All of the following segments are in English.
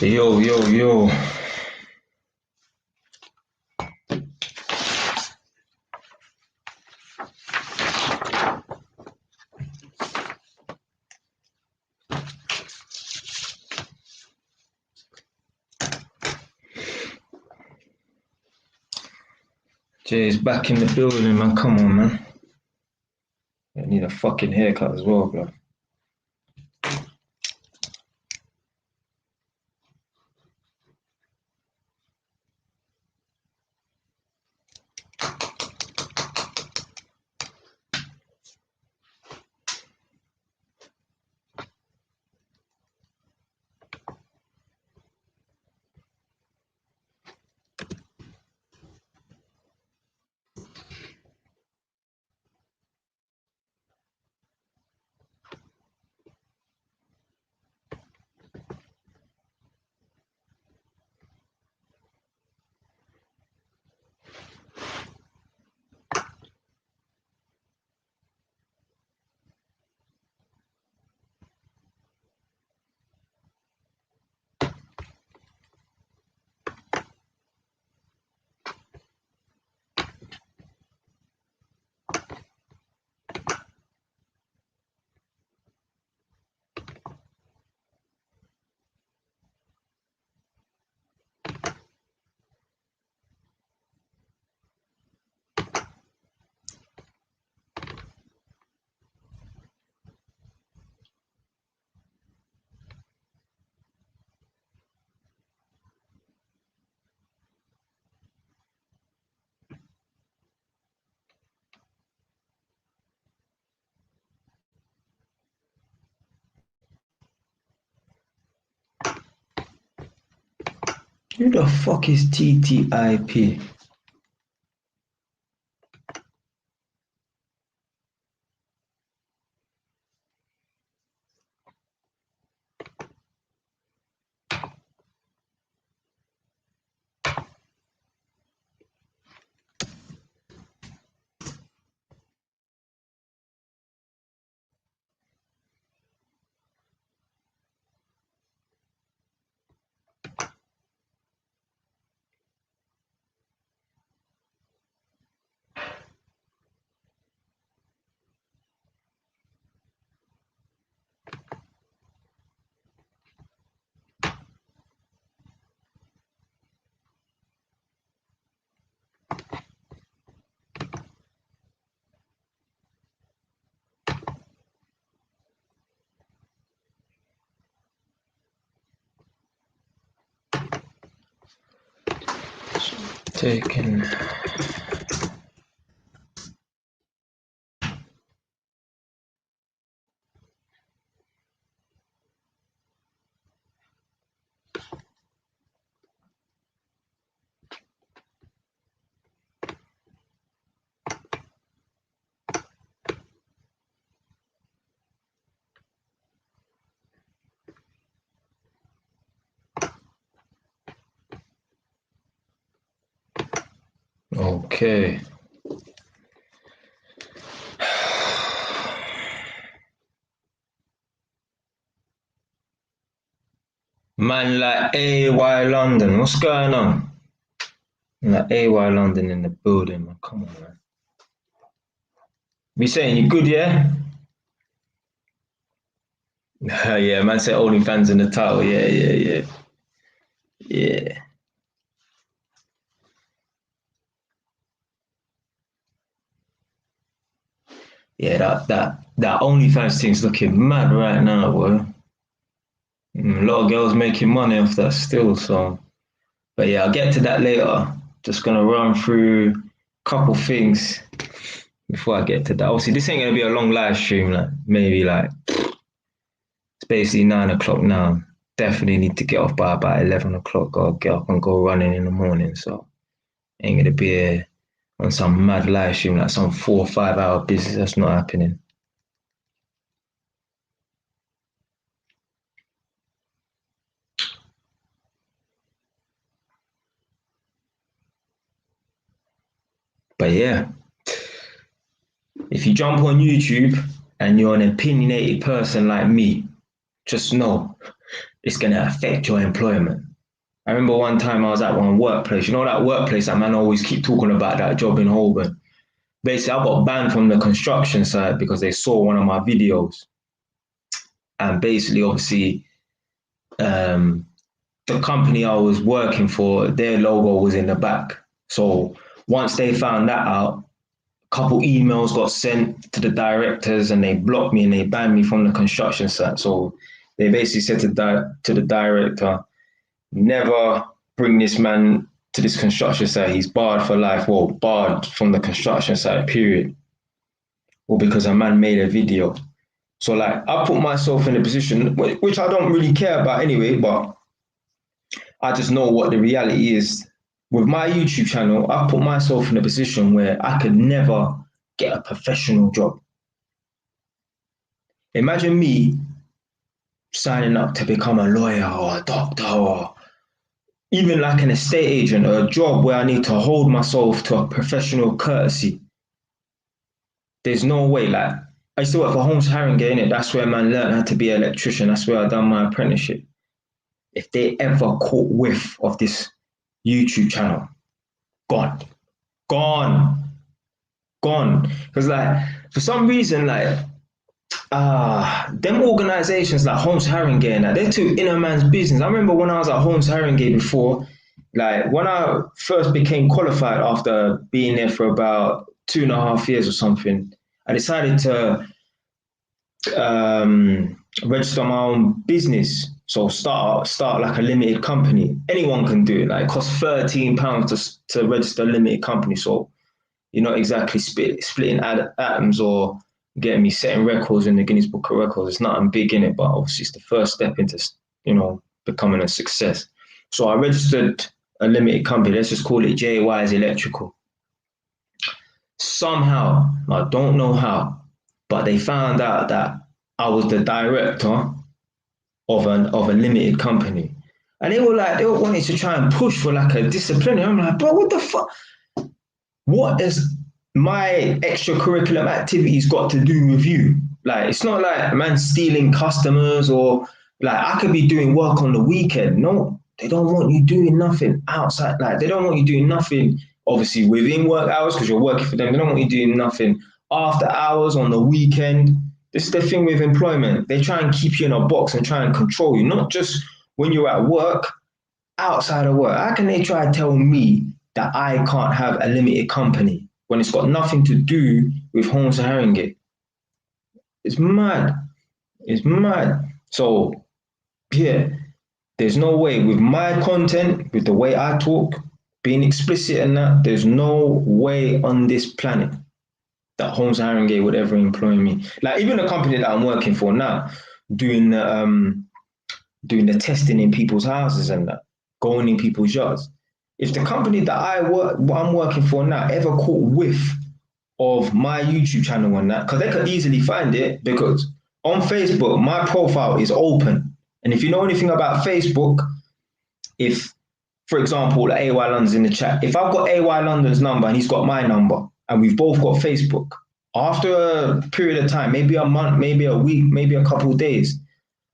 Yo. Jay's back in the building, man. Come on, man. I need a fucking haircut as well, bro. Who the fuck is TTIP? Taken. Okay. Man like AY London, what's going on? Like AY London in the building, man. Come on, man. We saying you good, yeah? Yeah, man said OnlyFans in the title. Yeah. Yeah, that OnlyFans thing's looking mad right now, boy. A lot of girls making money off that still, so. But yeah, I'll get to that later. Just gonna run through a couple things before I get to that. Obviously, this ain't gonna be a long live stream, like maybe like it's basically 9 o'clock now. Definitely need to get off by about 11 o'clock. I'll get up and go running in the morning, so ain't gonna be on some mad live stream like some 4 or 5 hour business. That's not happening. But yeah, if you jump on YouTube and you're an opinionated person like me, just know it's going to affect your employment. I remember one time I was at one workplace. You know that workplace that man always keep talking about, that job in Holborn? Basically, I got banned from the construction site because they saw one of my videos. And basically, obviously, the company I was working for, their logo was in the back. So once they found that out, a couple emails got sent to the directors and they blocked me and they banned me from the construction site. So they basically said to the director, never bring this man to this construction site. He's barred for life, or barred from the construction site, period. Or because a man made a video. So like, I put myself in a position, which I don't really care about anyway, but I just know what the reality is. With my YouTube channel, I've put myself in a position where I could never get a professional job. Imagine me signing up to become a lawyer or a doctor or even like an estate agent, or a job where I need to hold myself to a professional courtesy. There's no way. Like, I used to work for Holmes Harringay, innit? That's where man learned how to be an electrician. That's where I done my apprenticeship. If they ever caught whiff of this YouTube channel, gone. Because like, for some reason, like, them organizations like Holmes Harringay and that, they took inner man's business. I remember when I was at Holmes Harringay before, like when I first became qualified after being there for about 2.5 years or something, I decided to register my own business. So start like a limited company. Anyone can do it. Like, it costs £13 to register a limited company. So you're not exactly splitting atoms or getting me setting records in the Guinness Book of Records. It's nothing big in it, but obviously it's the first step into, becoming a success. So I registered a limited company. Let's just call it JY's Electrical. Somehow, I don't know how, but they found out that I was the director of a limited company. And they were wanting to try and push for like a disciplinary. I'm like, bro, what the fuck? What has my extracurricular activities got to do with you? Like, it's not like a man stealing customers, or like I could be doing work on the weekend. No, they don't want you doing nothing outside. Like, they don't want you doing nothing, obviously, within work hours because you're working for them. They don't want you doing nothing after hours, on the weekend. This is the thing with employment. They try and keep you in a box and try and control you, not just when you're at work, outside of work. How can they try to tell me that I can't have a limited company when it's got nothing to do with Holmes and Harringay? It's mad. It's mad. So, yeah, there's no way with my content, with the way I talk, being explicit and that, there's no way on this planet that Holmes and Harringay would ever employ me. Like, even the company that I'm working for now, doing the testing in people's houses and that, going in people's yards. If the company that I'm working for now ever caught whiff of my YouTube channel and that, because they could easily find it, because on Facebook, my profile is open. And if you know anything about Facebook, if, for example, AY London's in the chat, if I've got AY London's number and he's got my number, and we've both got Facebook, after a period of time, maybe a month, maybe a week, maybe a couple of days,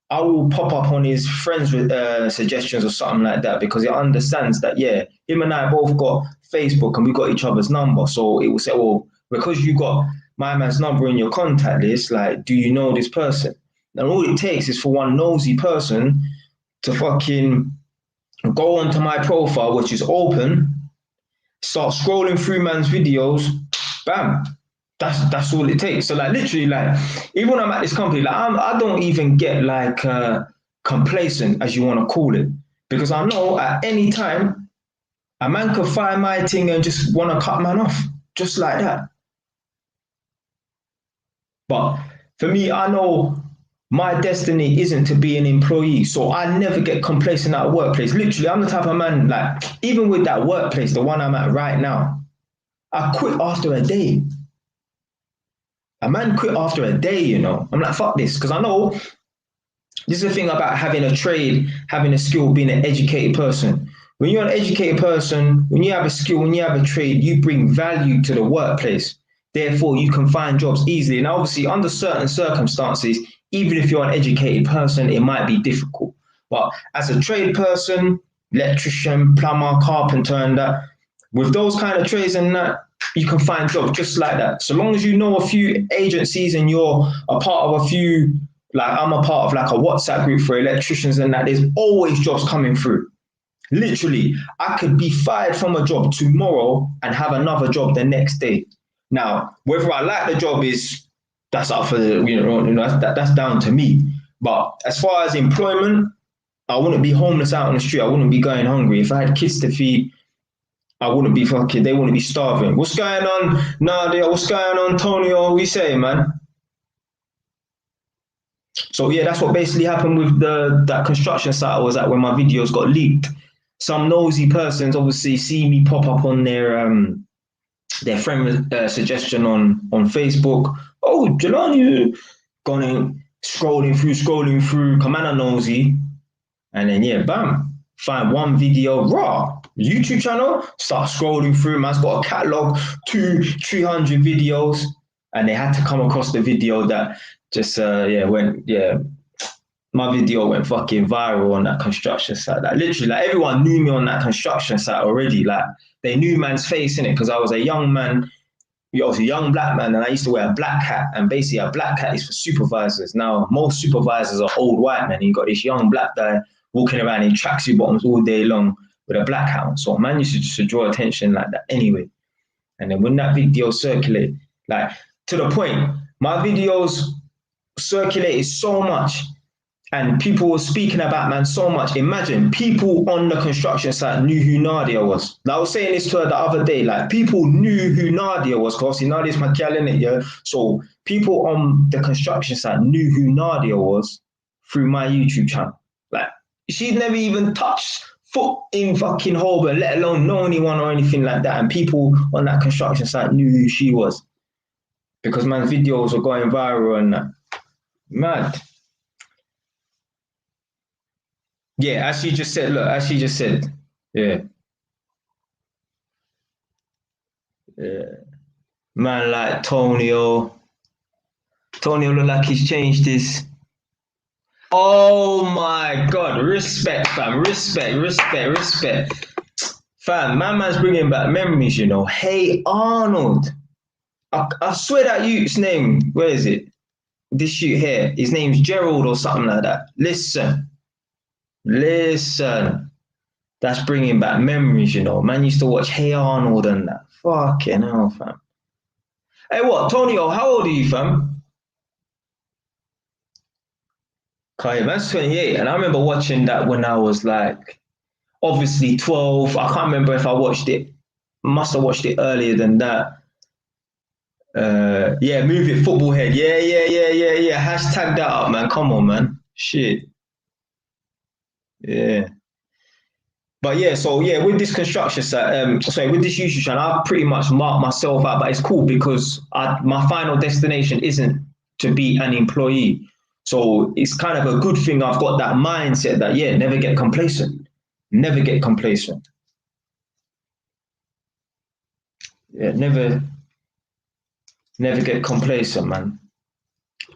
I will pop up on his friends with suggestions or something like that, because it understands that, yeah, him and I both got Facebook and we got each other's number. So it will say, well, because you got my man's number in your contact list, like, do you know this person? And all it takes is for one nosy person to fucking go onto my profile, which is open, start scrolling through man's videos, bam. That's all it takes. So like, literally, like, even when I'm at this company, like, I don't even get like complacent, as you want to call it, because I know at any time a man could find my thing and just want to cut man off, just like that. But for me, I know my destiny isn't to be an employee, so I never get complacent at a workplace. Literally, I'm the type of man, like, even with that workplace, the one I'm at right now, I quit after a day. A man quit after a day, you know. I'm like, fuck this, because I know this is the thing about having a trade, having a skill, being an educated person. When you're an educated person, when you have a skill, when you have a trade, you bring value to the workplace. Therefore, you can find jobs easily. And obviously, under certain circumstances, even if you're an educated person, it might be difficult. But as a trade person, electrician, plumber, carpenter, and that, with those kind of trades and that, you can find jobs just like that. So long as you know a few agencies and you're a part of a few, like I'm a part of like a WhatsApp group for electricians and that, there's always jobs coming through. Literally, I could be fired from a job tomorrow and have another job the next day. Now, whether I like the job that's up for that's down to me. But as far as employment, I wouldn't be homeless out on the street. I wouldn't be going hungry. If I had kids to feed, I wouldn't be they wouldn't be starving. What's going on, Nadia? What's going on, Tony? What we say, man? So yeah, that's what basically happened with that construction site I was at when my videos got leaked. Some nosy persons obviously see me pop up on their friend suggestion on Facebook. Oh, Jelani, gone in, scrolling through, come on, nosy. And then, yeah, bam, find one video, raw, YouTube channel, start scrolling through, man's got a catalog, 300 videos. And they had to come across the video that just, my video went fucking viral on that construction site. Like literally, like everyone knew me on that construction site already. Like they knew man's face in it because I was a young man, I was a young black man, and I used to wear a black hat. And basically, a black hat is for supervisors. Now, most supervisors are old white men. You got this young black guy walking around in tracksuit bottoms all day long with a black hat on. So man used to just draw attention like that anyway. And then when that video circulated, like to the point, my videos circulated so much. And people were speaking about man so much. Imagine people on the construction site knew who Nadia was. I was saying this to her the other day. Like people knew who Nadia was because Nadia's my gal, innit, yeah. So people on the construction site knew who Nadia was through my YouTube channel. Like she'd never even touched foot in fucking Holborn, let alone know anyone or anything like that. And people on that construction site knew who she was because man's videos were going viral and that. Mad. Yeah, as she just said, yeah. Yeah. Man like Tonio look like he's changed his. Oh my God, respect, fam, respect. Fam, man's bringing back memories, you know. Hey, Arnold. I swear that youth's name, where is it? This shoot here, his name's Gerald or something like that. Listen, that's bringing back memories, you know. Man used to watch Hey Arnold and that. Fucking hell, fam. Hey, what, Tonio, how old are you, fam? Okay, man's 28, and I remember watching that when I was like, obviously 12. I can't remember if I watched it. Must have watched it earlier than that. Yeah, Move It, Football Head. Yeah. Hashtag that up, man. Come on, man. Shit. Yeah. But yeah, so yeah, with this construction site, with this YouTube channel, I've pretty much marked myself out, but it's cool because my final destination isn't to be an employee. So it's kind of a good thing I've got that mindset that, yeah, never get complacent. Never get complacent. Yeah, never get complacent, man.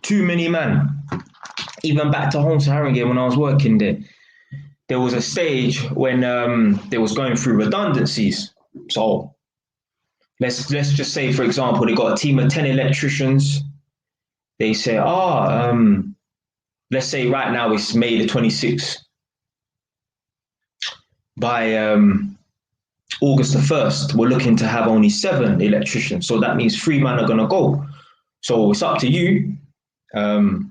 Too many, man. Even back to home to Haringey when I was working there was a stage when they was going through redundancies. So let's just say, for example, they got a team of 10 electricians. They say, let's say right now it's May the 26th. By August the 1st, we're looking to have only 7 electricians. So that means 3 men are going to go. So it's up to you. You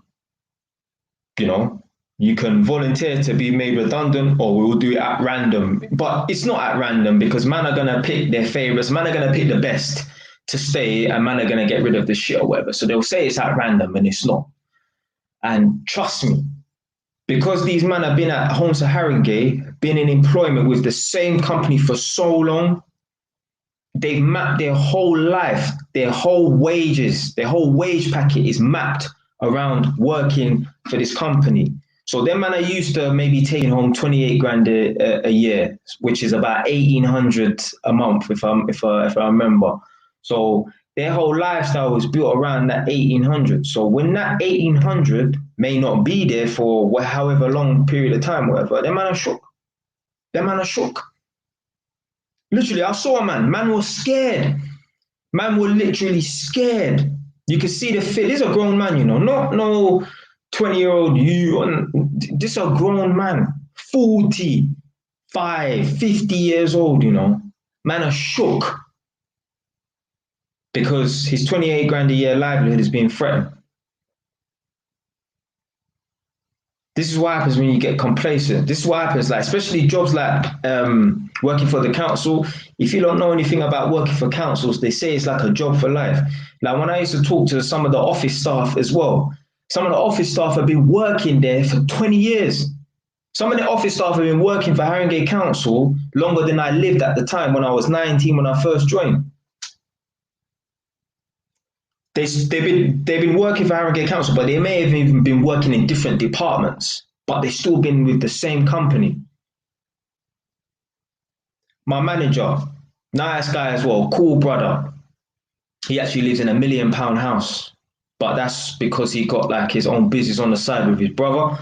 know, you can volunteer to be made redundant or we'll do it at random. But it's not at random because man are going to pick their favorites. Man are going to pick the best to stay and man are going to get rid of the shit or whatever. So they'll say it's at random and it's not. And trust me, because these men have been at Homes of Haringey, been in employment with the same company for so long, they've mapped their whole life, their whole wages, their whole wage packet is mapped around working for this company. So them man are used to maybe taking home 28 grand a year, which is about 1,800 a month, if I remember. So their whole lifestyle was built around that 1,800. So when that 1,800 may not be there for however long period of time, whatever. Them man are shook. Them man are shook. Literally, I saw a man. Man was scared. Man were literally scared. You could see the fit. This is a grown man, you know, not no 20-year-old you. This is a grown man, 45, 50 years old, you know. Man are shook because his 28 grand a year livelihood is being threatened. This is what happens when you get complacent. This is what happens, like especially jobs like working for the council. If you don't know anything about working for councils, they say it's like a job for life. Like when I used to talk to some of the office staff as well, some of the office staff have been working there for 20 years. Some of the office staff have been working for Haringey Council longer than I lived at the time when I was 19 when I first joined. They've been working for Haringey Council, but they may have even been working in different departments, but they've still been with the same company. My manager, nice guy as well, cool brother. He actually lives in a £1 million house, but that's because he got like his own business on the side with his brother.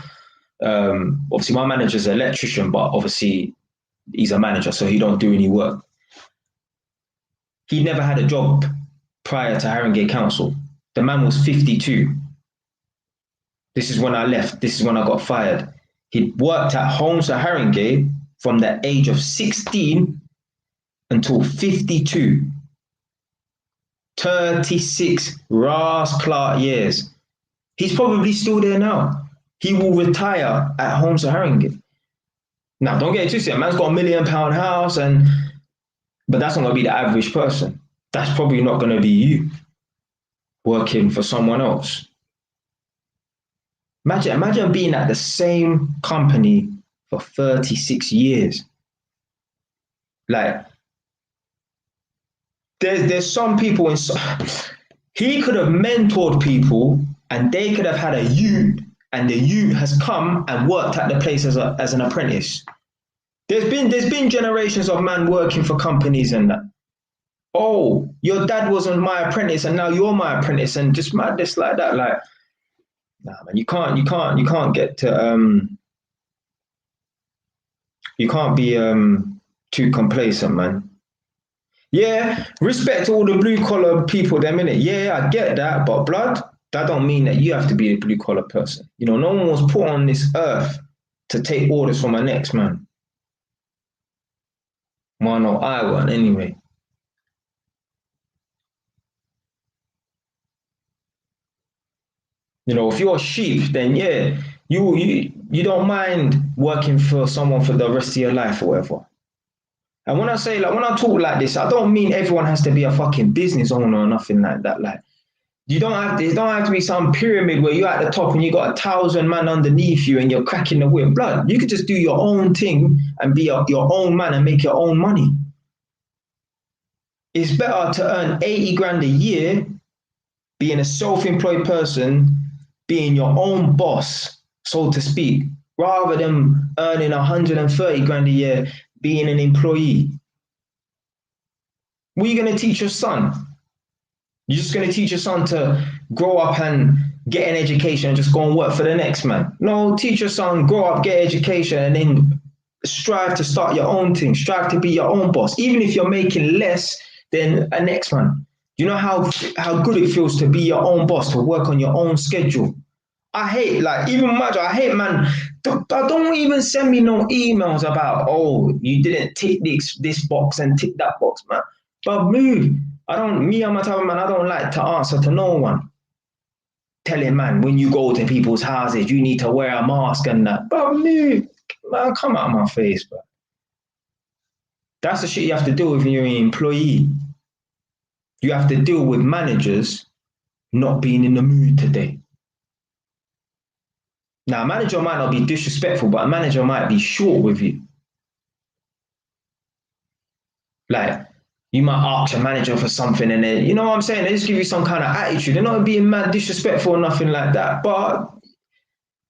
Obviously, my manager's an electrician, but obviously he's a manager, so he don't do any work. He never had a job prior to Haringey Council. The man was 52. This is when I left. This is when I got fired. He'd worked at Homes at Haringey from the age of 16 until 52. 36 Ras Clark years. He's probably still there now. He will retire at Homes at Haringey. Now, don't get it twisted. Man's got a £1 million house, but that's not going to be the average person. That's probably not going to be you working for someone else. Imagine being at the same company for 36 years. Like, there's some people he could have mentored people and they could have had a youth, and the youth has come and worked at the place as an apprentice. There's been generations of man working for companies and that. Oh, your dad wasn't my apprentice and now you're my apprentice, and just madness like that. Like, nah, man, you can't get to you can't be too complacent, man. Yeah, respect to all the blue collar people, them innit. Yeah, I get that, but blood, that don't mean that you have to be a blue collar person. You know, no one was put on this earth to take orders from my next man. Well, no, I weren't anyway. You know, if you're a sheep, then yeah, you don't mind working for someone for the rest of your life or whatever. And when I say, like, when I talk like this, I don't mean everyone has to be a fucking business owner or nothing like that. Like, it don't have to be some pyramid where you're at the top and you got 1,000 man underneath you and you're cracking the whip. Blood, you could just do your own thing and be your own man and make your own money. It's better to earn 80 grand a year being a self-employed person, being your own boss, so to speak, rather than earning 130 grand a year being an employee. What are you going to teach your son? You're just going to teach your son to grow up and get an education and just go and work for the next man? No, teach your son, grow up, get education, and then strive to start your own thing. Strive to be your own boss, even if you're making less than a next man. You know how good it feels to be your own boss, to work on your own schedule. I hate, like, even imagine, I hate, man, don't even send me no emails about, oh, you didn't tick this box and tick that box, man. But move. I'm my type of man, I don't like to answer to no one. Telling, man, when you go to people's houses, you need to wear a mask and that. But move, man, come out of my face, bro. That's the shit you have to deal with when you're an employee. You have to deal with managers not being in the mood today. Now, a manager might not be disrespectful, but a manager might be short with you. Like, you might ask your manager for something and then, you know what I'm saying? They just give you some kind of attitude. They're not being mad disrespectful or nothing like that. But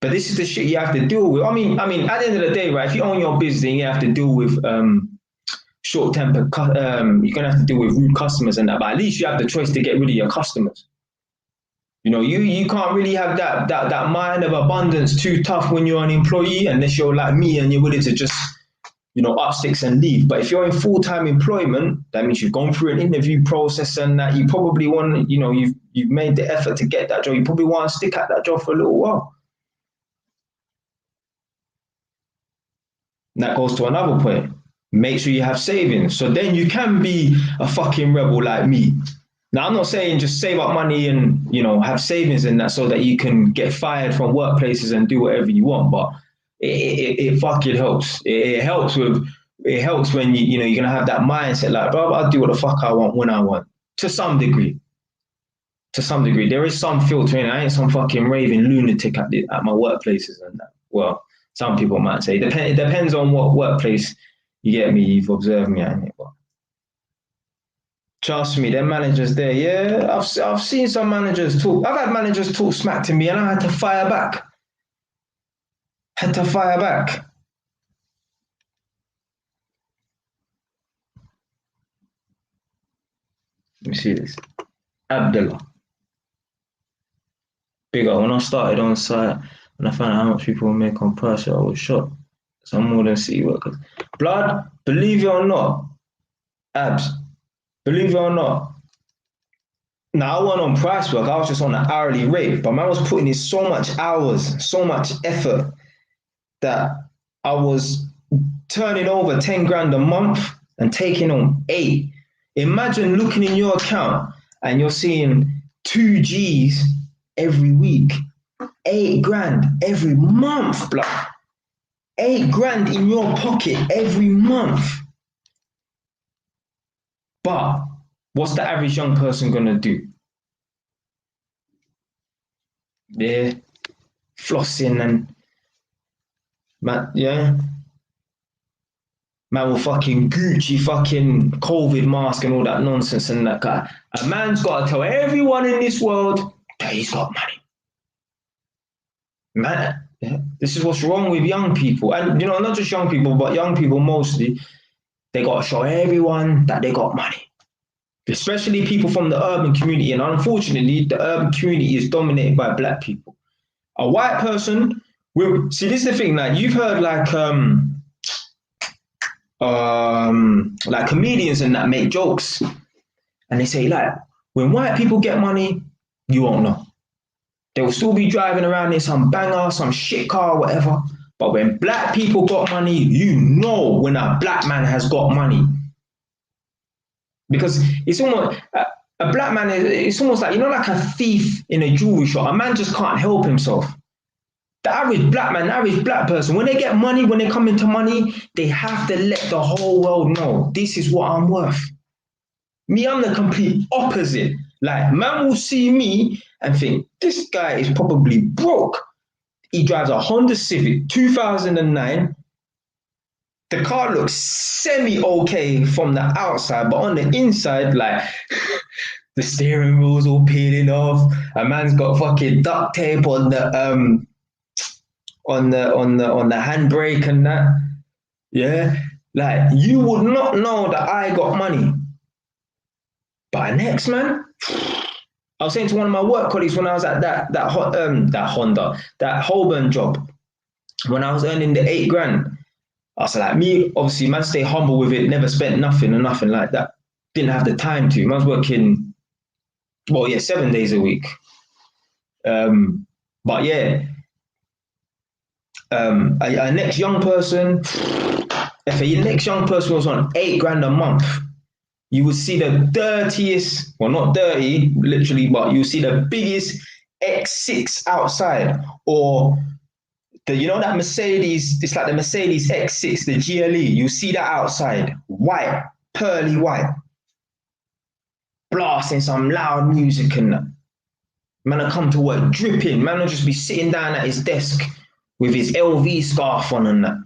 this is the shit you have to deal with. I mean, at the end of the day, right, if you own your business, then you have to deal with short-tempered, you're going to have to deal with rude customers and that. But at least you have the choice to get rid of your customers. You know, you can't really have that mind of abundance too tough when you're an employee, unless you're like me and you're willing to just, you know, up sticks and leave. But if you're in full-time employment, that means you've gone through an interview process and that you probably want, you know, you've made the effort to get that job. You probably want to stick at that job for a little while. And that goes to another point. Make sure you have savings. So then you can be a fucking rebel like me. Now, I'm not saying just save up money and, you know, have savings in that so that you can get fired from workplaces and do whatever you want. But it fucking helps. It helps when you know, you're going to have that mindset like, bro, I'll do what the fuck I want when I want. To some degree. To some degree. There is some filtering. I ain't some fucking raving lunatic at my workplaces and that. Well, some people might say. It depends on what workplace you get me. You've observed me at it. But trust me, them managers there, yeah. I've seen some managers talk. I've had managers talk smack to me, and I had to fire back. Had to fire back. Let me see this. Abdullah. Bigger. When I started on site, and I found out how much people would make on price, I was shocked. Some more than city workers. Blood, believe it or not, abs, believe it or not. Now I wasn't on price work, I was just on an hourly rate, but man was putting in so much hours, so much effort that I was turning over 10 grand a month and taking on 8. Imagine looking in your account and you're seeing 2 G's every week, 8 grand every month, blood. 8 grand in your pocket every month. But what's the average young person gonna do? They're flossing and man, yeah. Man will fucking Gucci fucking COVID mask and all that nonsense and that guy. A man's gotta tell everyone in this world that he's got money. Man, this is what's wrong with young people. And you know, not just young people, but young people mostly, they gotta show everyone that they got money. Especially people from the urban community. And unfortunately, the urban community is dominated by black people. A white person will see, this is the thing, like you've heard like comedians and that make jokes. And they say, like, when white people get money, you won't know. They will still be driving around in some banger, some shit car, whatever. But when black people got money, you know when a black man has got money. Because it's almost, a black man, it's almost like, you know, like a thief in a jewelry shop. A man just can't help himself. The average black man, the average black person, when they get money, when they come into money, they have to let the whole world know, this is what I'm worth. Me, I'm the complete opposite. Like, man will see me and think, this guy is probably broke. He drives a Honda Civic 2009. The car looks semi-okay from the outside, but on the inside, like, the steering wheel's all peeling off. A man's got fucking duct tape on the handbrake and that. Yeah, like, you would not know that I got money. But next, man, I was saying to one of my work colleagues when I was at that Holborn job, when I was earning the 8 grand, I was like, me, obviously, man, stay humble with it, never spent nothing or nothing like that. Didn't have the time to. Man was working, 7 days a week. But yeah, a next young person, if a next young person was on 8 grand a month, you would see the dirtiest, well, not dirty, literally, but you see the biggest X6 outside, or you know that Mercedes, it's like the Mercedes X6, the GLE, you see that outside, white, pearly white, blasting some loud music and that. Man will come to work dripping, man will just be sitting down at his desk with his LV scarf on and that.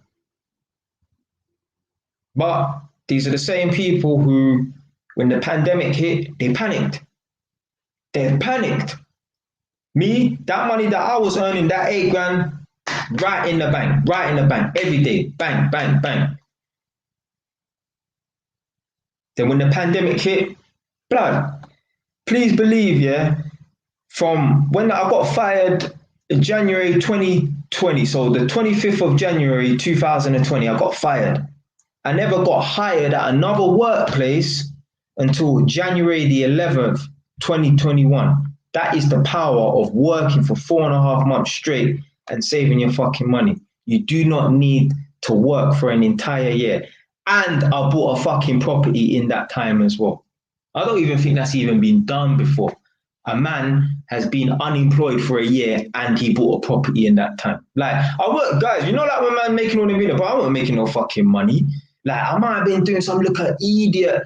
But these are the same people who, when the pandemic hit, they panicked. They panicked. Me, that money that I was earning, that 8 grand, right in the bank, every day, bang, bang, bang. Then when the pandemic hit, blood, please believe, yeah, from when I got fired in January 2020. So the 25th of January 2020, I got fired. I never got hired at another workplace until January the 11th, 2021. That is the power of working for 4.5 months straight and saving your fucking money. You do not need to work for an entire year. And I bought a fucking property in that time as well. I don't even think that's even been done before. A man has been unemployed for a year and he bought a property in that time. Like, I work, guys, you know, like when man making all the video, but I wasn't making no fucking money. Like, I might have been doing some little idiot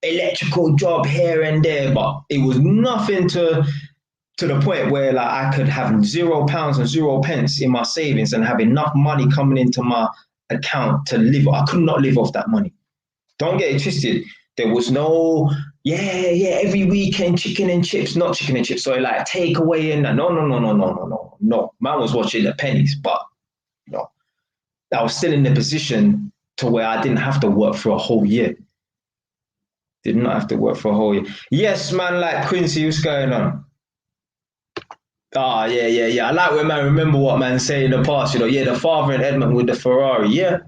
electrical job here and there, but it was nothing to the point where like I could have £0 and 0 pence in my savings and have enough money coming into my account to live. I could not live off that money. Don't get it twisted. There was no, every weekend chicken and chips, not chicken and chips, sorry, like takeaway and that. No. Man was watching the pennies, but no, I was still in the position to where I didn't have to work for a whole year. Did not have to work for a whole year. Yes, man, like Quincy, what's going on? Yeah. I like when man remember what man said in the past, you know, the father in Edmonton with the Ferrari. Yeah.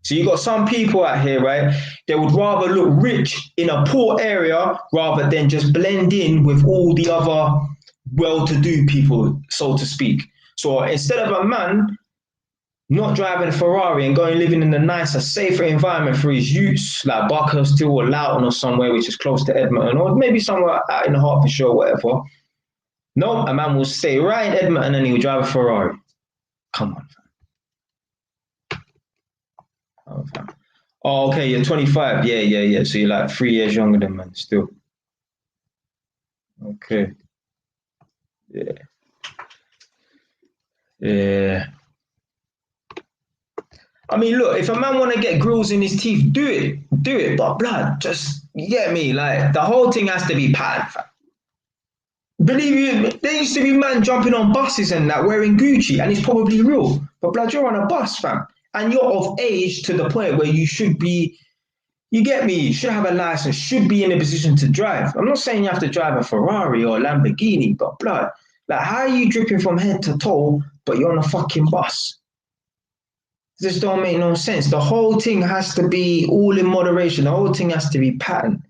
So you got some people out here, right? They would rather look rich in a poor area rather than just blend in with all the other well-to-do people, so to speak. So instead of a man not driving a Ferrari and going living in a nicer, safer environment for his youths, like Buckhurst or Loughton or somewhere which is close to Edmonton, or maybe somewhere out in Hertfordshire or whatever. No, a man will stay right in Edmonton and he'll drive a Ferrari. Come on, fam. Oh, okay, you're 25. Yeah. So you're like 3 years younger than man still. Okay. Yeah. I mean, look, if a man want to get grills in his teeth, do it. But blood, just, you get me? Like, the whole thing has to be patterned, fam. Believe you, there used to be man jumping on buses and that wearing Gucci, and it's probably real. But blood, you're on a bus, fam. And you're of age to the point where you should be, you get me, you should have a license, should be in a position to drive. I'm not saying you have to drive a Ferrari or a Lamborghini, but blood, like, how are you dripping from head to toe, but you're on a fucking bus? This don't make no sense. The whole thing has to be all in moderation. The whole thing has to be patterned.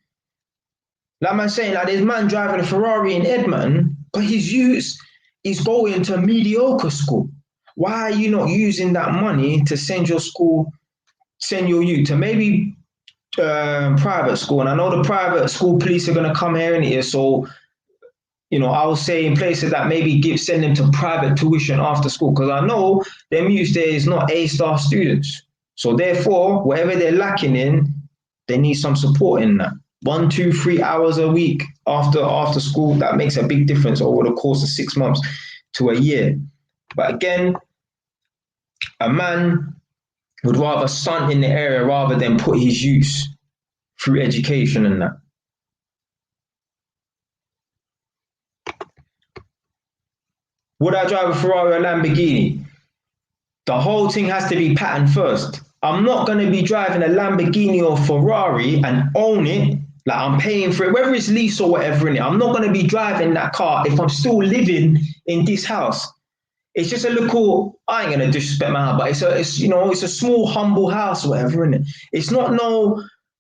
Like man saying, like, there's man driving a Ferrari in Edmonton, but his use is going to a mediocre school. Why are you not using that money to send your youth to maybe private school? And I know the private school police are going to come here and here, so you know, I will say in places that maybe send them to private tuition after school, because I know them youth there is not A-star students. So therefore, whatever they're lacking in, they need some support in that. 1, 2, 3 hours a week after school, that makes a big difference over the course of 6 months to a year. But again, a man would rather stunt in the area rather than put his youth through education and that. Would I drive a Ferrari or a Lamborghini? The whole thing has to be patterned first. I'm not going to be driving a Lamborghini or Ferrari and own it, like I'm paying for it, whether it's lease or whatever in it. I'm not going to be driving that car if I'm still living in this house. It's just a little, I ain't going to disrespect my house, but it's a small, humble house or whatever in it. It's not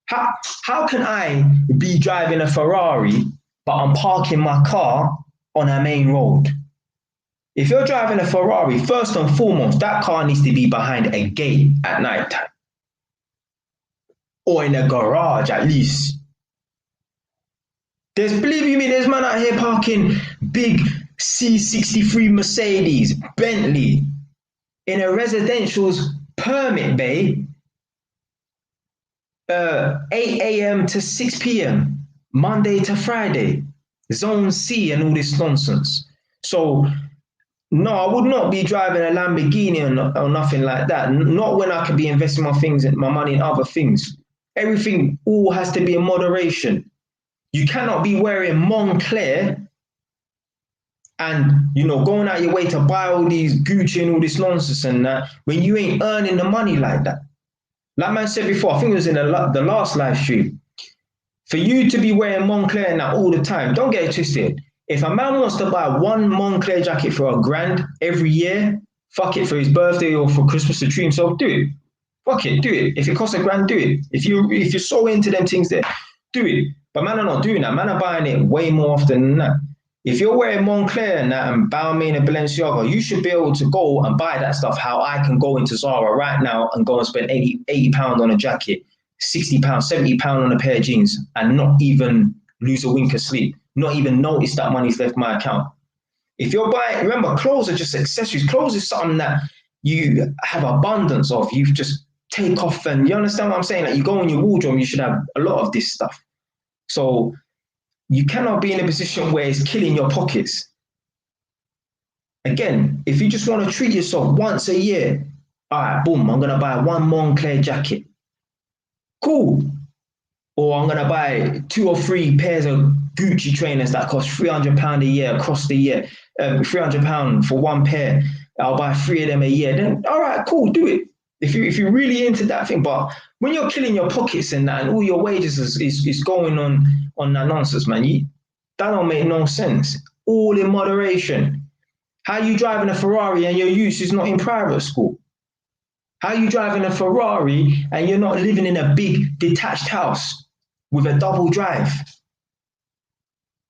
how can I be driving a Ferrari, but I'm parking my car on a main road? If you're driving a Ferrari, first and foremost, that car needs to be behind a gate at night time. Or in a garage, at least. Believe you me, there's man out here parking big C63 Mercedes, Bentley, in a residential's permit bay, 8 a.m. to 6 p.m., Monday to Friday, Zone C and all this nonsense. So, no, I would not be driving a Lamborghini or nothing like that. Not when I could be investing my money in other things. Everything all has to be in moderation. You cannot be wearing Moncler and, going out your way to buy all these Gucci and all this nonsense and that when you ain't earning the money like that. Like man said before, I think it was in the last live stream. For you to be wearing Moncler and that all the time, don't get it twisted. If a man wants to buy one Moncler jacket for £1,000 every year, fuck it, for his birthday or for Christmas to treat himself, do it. Fuck it, do it. If it costs £1,000, do it. If you're so into them things there, do it. But man are not doing that. Man are buying it way more often than that. If you're wearing Moncler and that and Balmain and Balenciaga, you should be able to go and buy that stuff. How I can go into Zara right now and go and spend £80 on a jacket, £60, £70 on a pair of jeans, and not even lose a wink of sleep, not even notice that money's left my account. If you're buying, remember, clothes are just accessories. Clothes is something that you have abundance of. You just take off, and you understand what I'm saying? Like, you go in your wardrobe, you should have a lot of this stuff. So you cannot be in a position where it's killing your pockets. Again, if you just want to treat yourself once a year, all right, boom, I'm going to buy one Moncler jacket. Cool. Or I'm going to buy 2 or 3 pairs of Gucci trainers that cost £300 a year across the year. £300 for one pair. I'll buy 3 of them a year. Then, all right, cool, do it. If you're really into that thing. But when you're killing your pockets and that, and all your wages is going on that nonsense, man, that don't make no sense. All in moderation. How you driving a Ferrari and your use is not in private school? How you driving a Ferrari and you're not living in a big detached house with a double drive?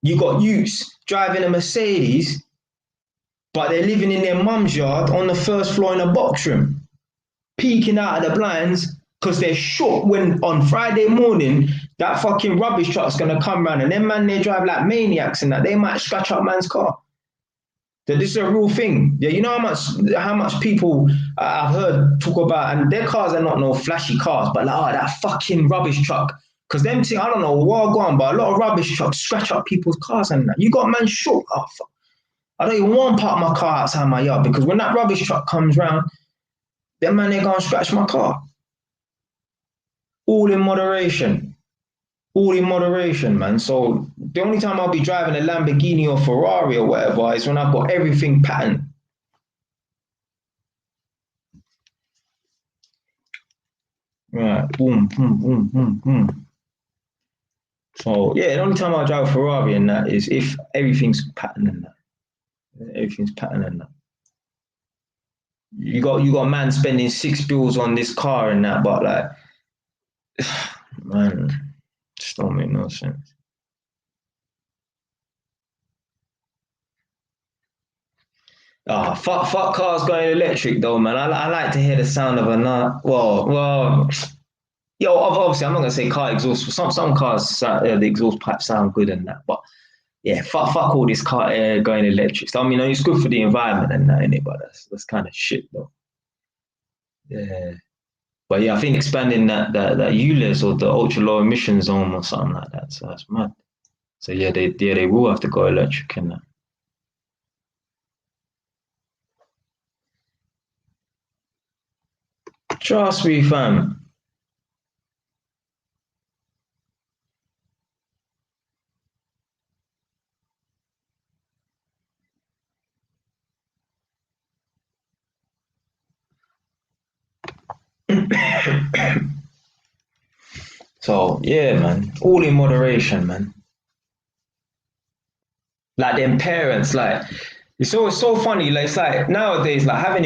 You got youths driving a Mercedes, but they're living in their mum's yard on the first floor in a box room, peeking out of the blinds because they're short when on Friday morning that fucking rubbish truck's gonna come round, and them man, they drive like maniacs and that they might scratch up man's car. That this is a real thing. Yeah, you know how much people I've heard talk about, and their cars are not no flashy cars, but like, oh, that fucking rubbish truck. Because them things, I don't know what gone, but a lot of rubbish trucks scratch up people's cars and that. You got man short. Oh, fuck. I don't even want to park my car outside my yard, because when that rubbish truck comes round, them man, they're going to scratch my car. All in moderation. All in moderation, man. So the only time I'll be driving a Lamborghini or Ferrari or whatever is when I've got everything patterned. Right, boom, boom, boom, boom, boom. So yeah, the only time I drive a Ferrari and that is if everything's patterned and that. Everything's patterned and that. You got man spending 6 bills on this car and that, but like, man, just don't make no sense. Fuck cars going electric though, man. I like to hear the sound of a nut. Well, yo, obviously I'm not gonna say car exhaust. Some cars, the exhaust pipes sound good and that, but yeah, fuck all this car going electric. So, I mean, it's good for the environment and that, innit? But that's kind of shit though. Yeah. But yeah, I think expanding that ULEZ or the ultra low emission zone or something like that. So that's mad. So yeah, they will have to go electric and that. Trust me, fam. So yeah, man, all in moderation, man. Like them parents, like it's always so funny. Like it's like nowadays, like having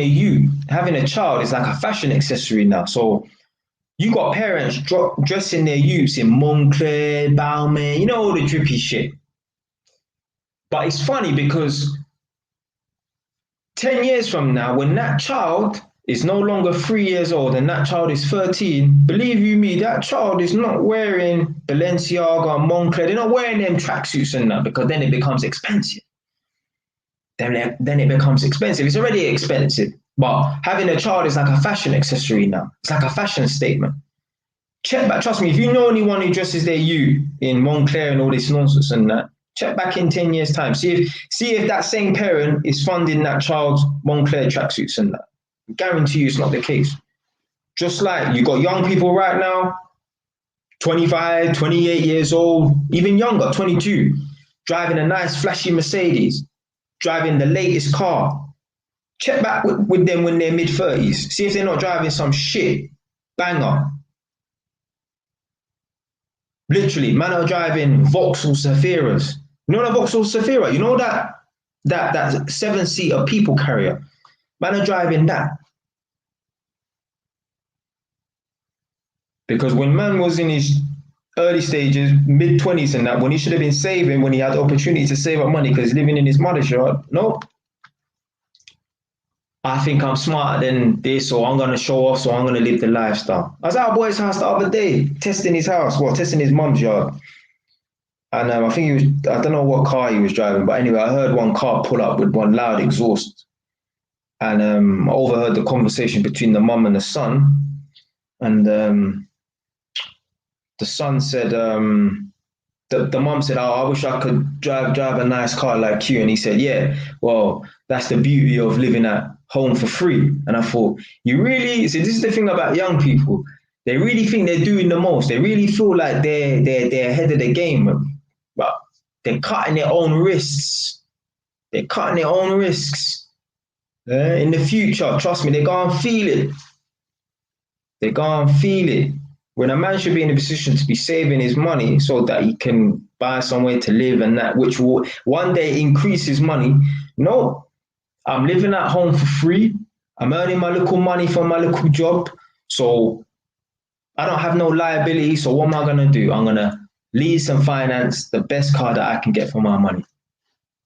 a child is like a fashion accessory now. So you got parents dressing their youths in Moncler, Balmain, you know, all the drippy shit. But it's funny because 10 years from now, when that child is no longer 3 years old and that child is 13, believe you me, that child is not wearing Balenciaga and Moncler. They're not wearing them tracksuits and that, because then it becomes expensive. Then it becomes expensive. It's already expensive. But having a child is like a fashion accessory now. It's like a fashion statement. Check back, trust me, if you know anyone who dresses their you in Moncler and all this nonsense and that, check back in 10 years' time. See if that same parent is funding that child's Moncler tracksuits and that. I guarantee you it's not the case. Just like you got young people right now, 25, 28 years old, even younger, 22, driving a nice flashy Mercedes, driving the latest car. Check back with them when they're mid-30s. See if they're not driving some shit banger. Literally, man are driving Vauxhall Zephyras, You know that Vauxhall Safira? You know that 7-seater people carrier? Man are driving that. Because when man was in his early stages, mid-20s and that, when he should have been saving, when he had the opportunity to save up money because he's living in his mother's yard, nope. I think I'm smarter than this, or I'm going to show off, so I'm going to live the lifestyle. I was at our boy's house the other day, testing his house, testing his mum's yard. And I think he was, I don't know what car he was driving, but anyway, I heard one car pull up with one loud exhaust. And I overheard the conversation between the mum and the son. And the son said, the mum said, oh, I wish I could drive a nice car like you. And he said, yeah, well, that's the beauty of living at home for free. And I thought, you really, see, this is the thing about young people. They really think they're doing the most. They really feel like they're ahead of the game. But they're cutting their own risks. They're cutting their own risks. In the future, trust me, they're going to feel it. They're going to feel it. When a man should be in a position to be saving his money so that he can buy somewhere to live and that, which will one day increase his money. No, I'm living at home for free. I'm earning my little money from my little job. So I don't have no liability. So what am I going to do? I'm going to lease and finance the best car that I can get for my money.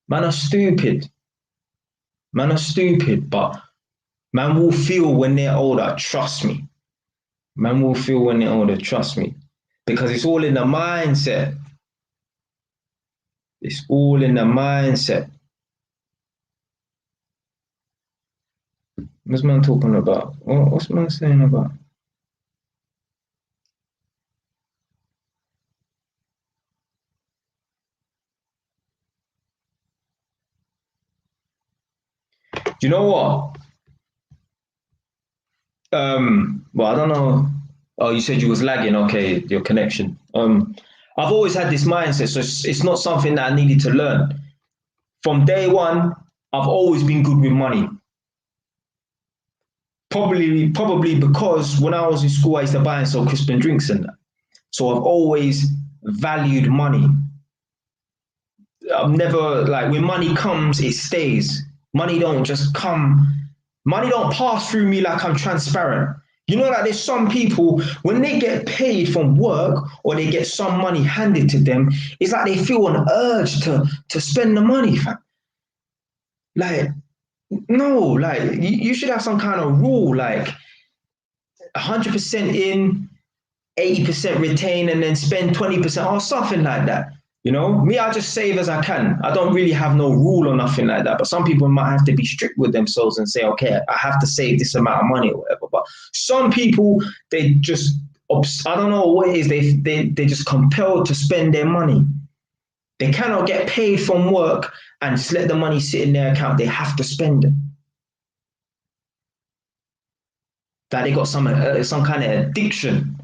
Man are stupid. Man are stupid, but man will feel when they're older, trust me. Man will feel when they're older, trust me. Because it's all in the mindset. It's all in the mindset. What's man talking about? What's man saying about? Do you know what? Well, I don't know. Oh, you said you was lagging. Okay, your connection. I've always had this mindset, so it's not something that I needed to learn. From day one, I've always been good with money. Probably because when I was in school, I used to buy and sell crisp and drinks and that. So I've always valued money. I've never, like, when money comes, it stays. Money don't just come. Money don't pass through me like I'm transparent. You know, like there's some people, when they get paid from work or they get some money handed to them, it's like they feel an urge to spend the money, fam. Like, no, like you should have some kind of rule, like 100% in, 80% retain, and then spend 20% or something like that. You know, me, I just save as I can. I don't really have no rule or nothing like that. But some people might have to be strict with themselves and say, okay, I have to save this amount of money or whatever. But some people, they just, I don't know what it is, they're just compelled to spend their money. They cannot get paid from work and just let the money sit in their account. They have to spend it. That they got some kind of addiction.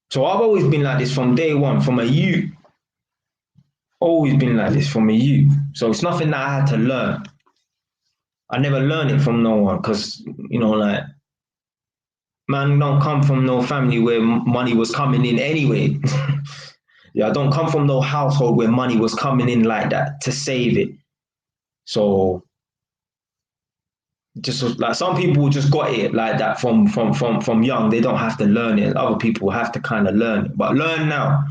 So I've always been like this from day one, from a youth. Always been like this from a youth. So it's nothing that I had to learn. I never learned it from no one because, you know, like, man don't come from no family where money was coming in anyway. Yeah, I don't come from no household where money was coming in like that to save it. So just like some people just got it like that from young. They don't have to learn it. Other people have to kind of learn it. But learn now.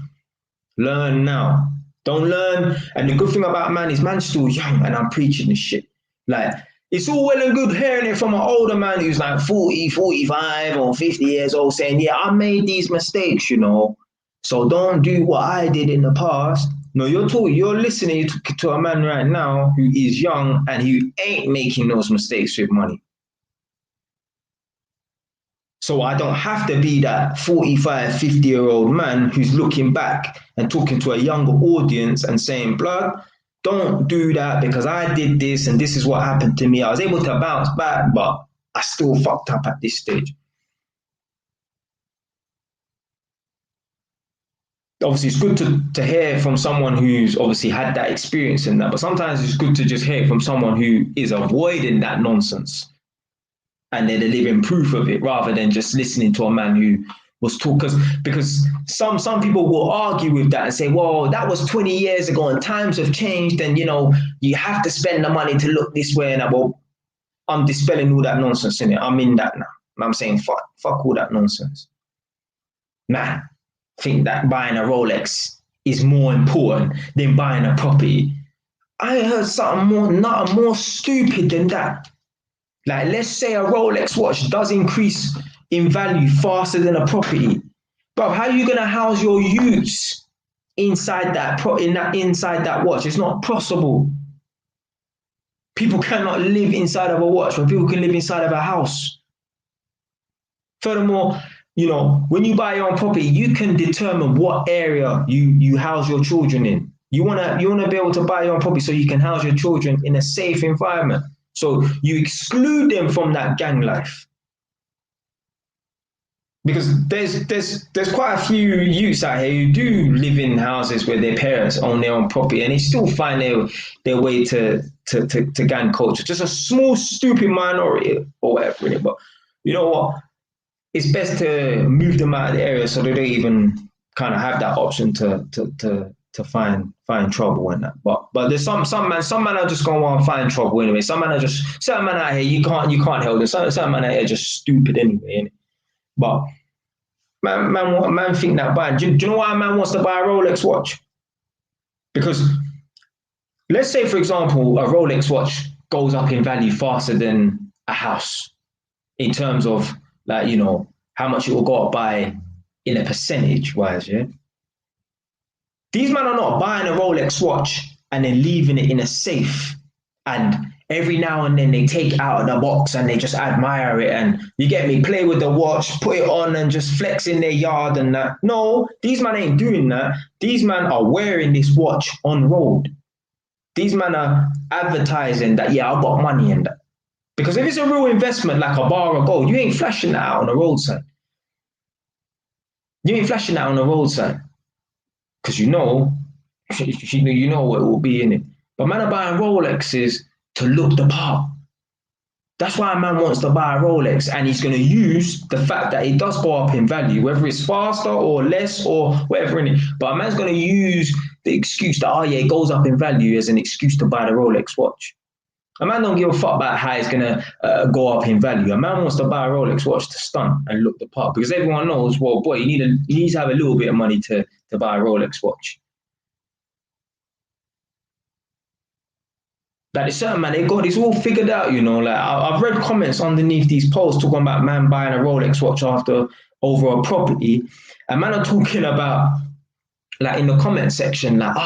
Learn now. Don't learn. And the good thing about man is man's still young and I'm preaching this shit. Like, it's all well and good hearing it from an older man who's like 40, 45 or 50 years old saying, yeah, I made these mistakes, you know. So don't do what I did in the past. No, you're listening to a man right now who is young and who ain't making those mistakes with money. So I don't have to be that 45, 50-year-old man who's looking back and talking to a younger audience and saying, blood, don't do that because I did this and this is what happened to me. I was able to bounce back, but I still fucked up at this stage. Obviously, it's good to hear from someone who's obviously had that experience in that, but sometimes it's good to just hear from someone who is avoiding that nonsense and they're the living proof of it rather than just listening to a man was taught, because some people will argue with that and say, well, that was 20 years ago and times have changed, and you have to spend the money to look this way and that. Well, I'm dispelling all that nonsense in it. I'm in that now. I'm saying fuck all that nonsense. Man, think that buying a Rolex is more important than buying a property. I heard something more stupid than that. Like, let's say a Rolex watch does increase in value faster than a property. Bro, how are you gonna house your youths inside that watch? It's not possible. People cannot live inside of a watch when people can live inside of a house. Furthermore, when you buy your own property, you can determine what area you house your children in. You wanna be able to buy your own property so you can house your children in a safe environment. So you exclude them from that gang life. Because there's quite a few youths out here who do live in houses where their parents own their own property, and they still find their way to gang culture. Just a small, stupid minority or whatever. But you know what? It's best to move them out of the area so they don't even kind of have that option to find trouble and that. But there's some men are just going to want to find trouble anyway. Some men out here you can't help them. Some men out here are just stupid anyway. Innit? But man think that bad. Do you know why a man wants to buy a Rolex watch? Because let's say, for example, a Rolex watch goes up in value faster than a house in terms of, like, how much it will go up by in a percentage wise, yeah? These men are not buying a Rolex watch and then leaving it in a safe, and every now and then they take it out of the box and they just admire it, and you get me, play with the watch, put it on and just flex in their yard and that. No, these men ain't doing that. These men are wearing this watch on road. These men are advertising that, yeah, I've got money in that. Because if it's a real investment like a bar of gold, you ain't flashing that out on the roadside. You ain't flashing that on the roadside. Because you know what it will be in it. But man are buying Rolexes to look the part. That's why a man wants to buy a Rolex, and he's going to use the fact that it does go up in value, whether it's faster or less or whatever in it. But a man's going to use the excuse that, it goes up in value as an excuse to buy the Rolex watch. A man don't give a fuck about how it's going to go up in value. A man wants to buy a Rolex watch to stun and look the part, because everyone knows, well, boy, you need to have a little bit of money to buy a Rolex watch. Like, there's certain man, they got this all figured out, Like, I've read comments underneath these posts talking about man buying a Rolex watch over a property, and man are talking about, like, in the comment section, like,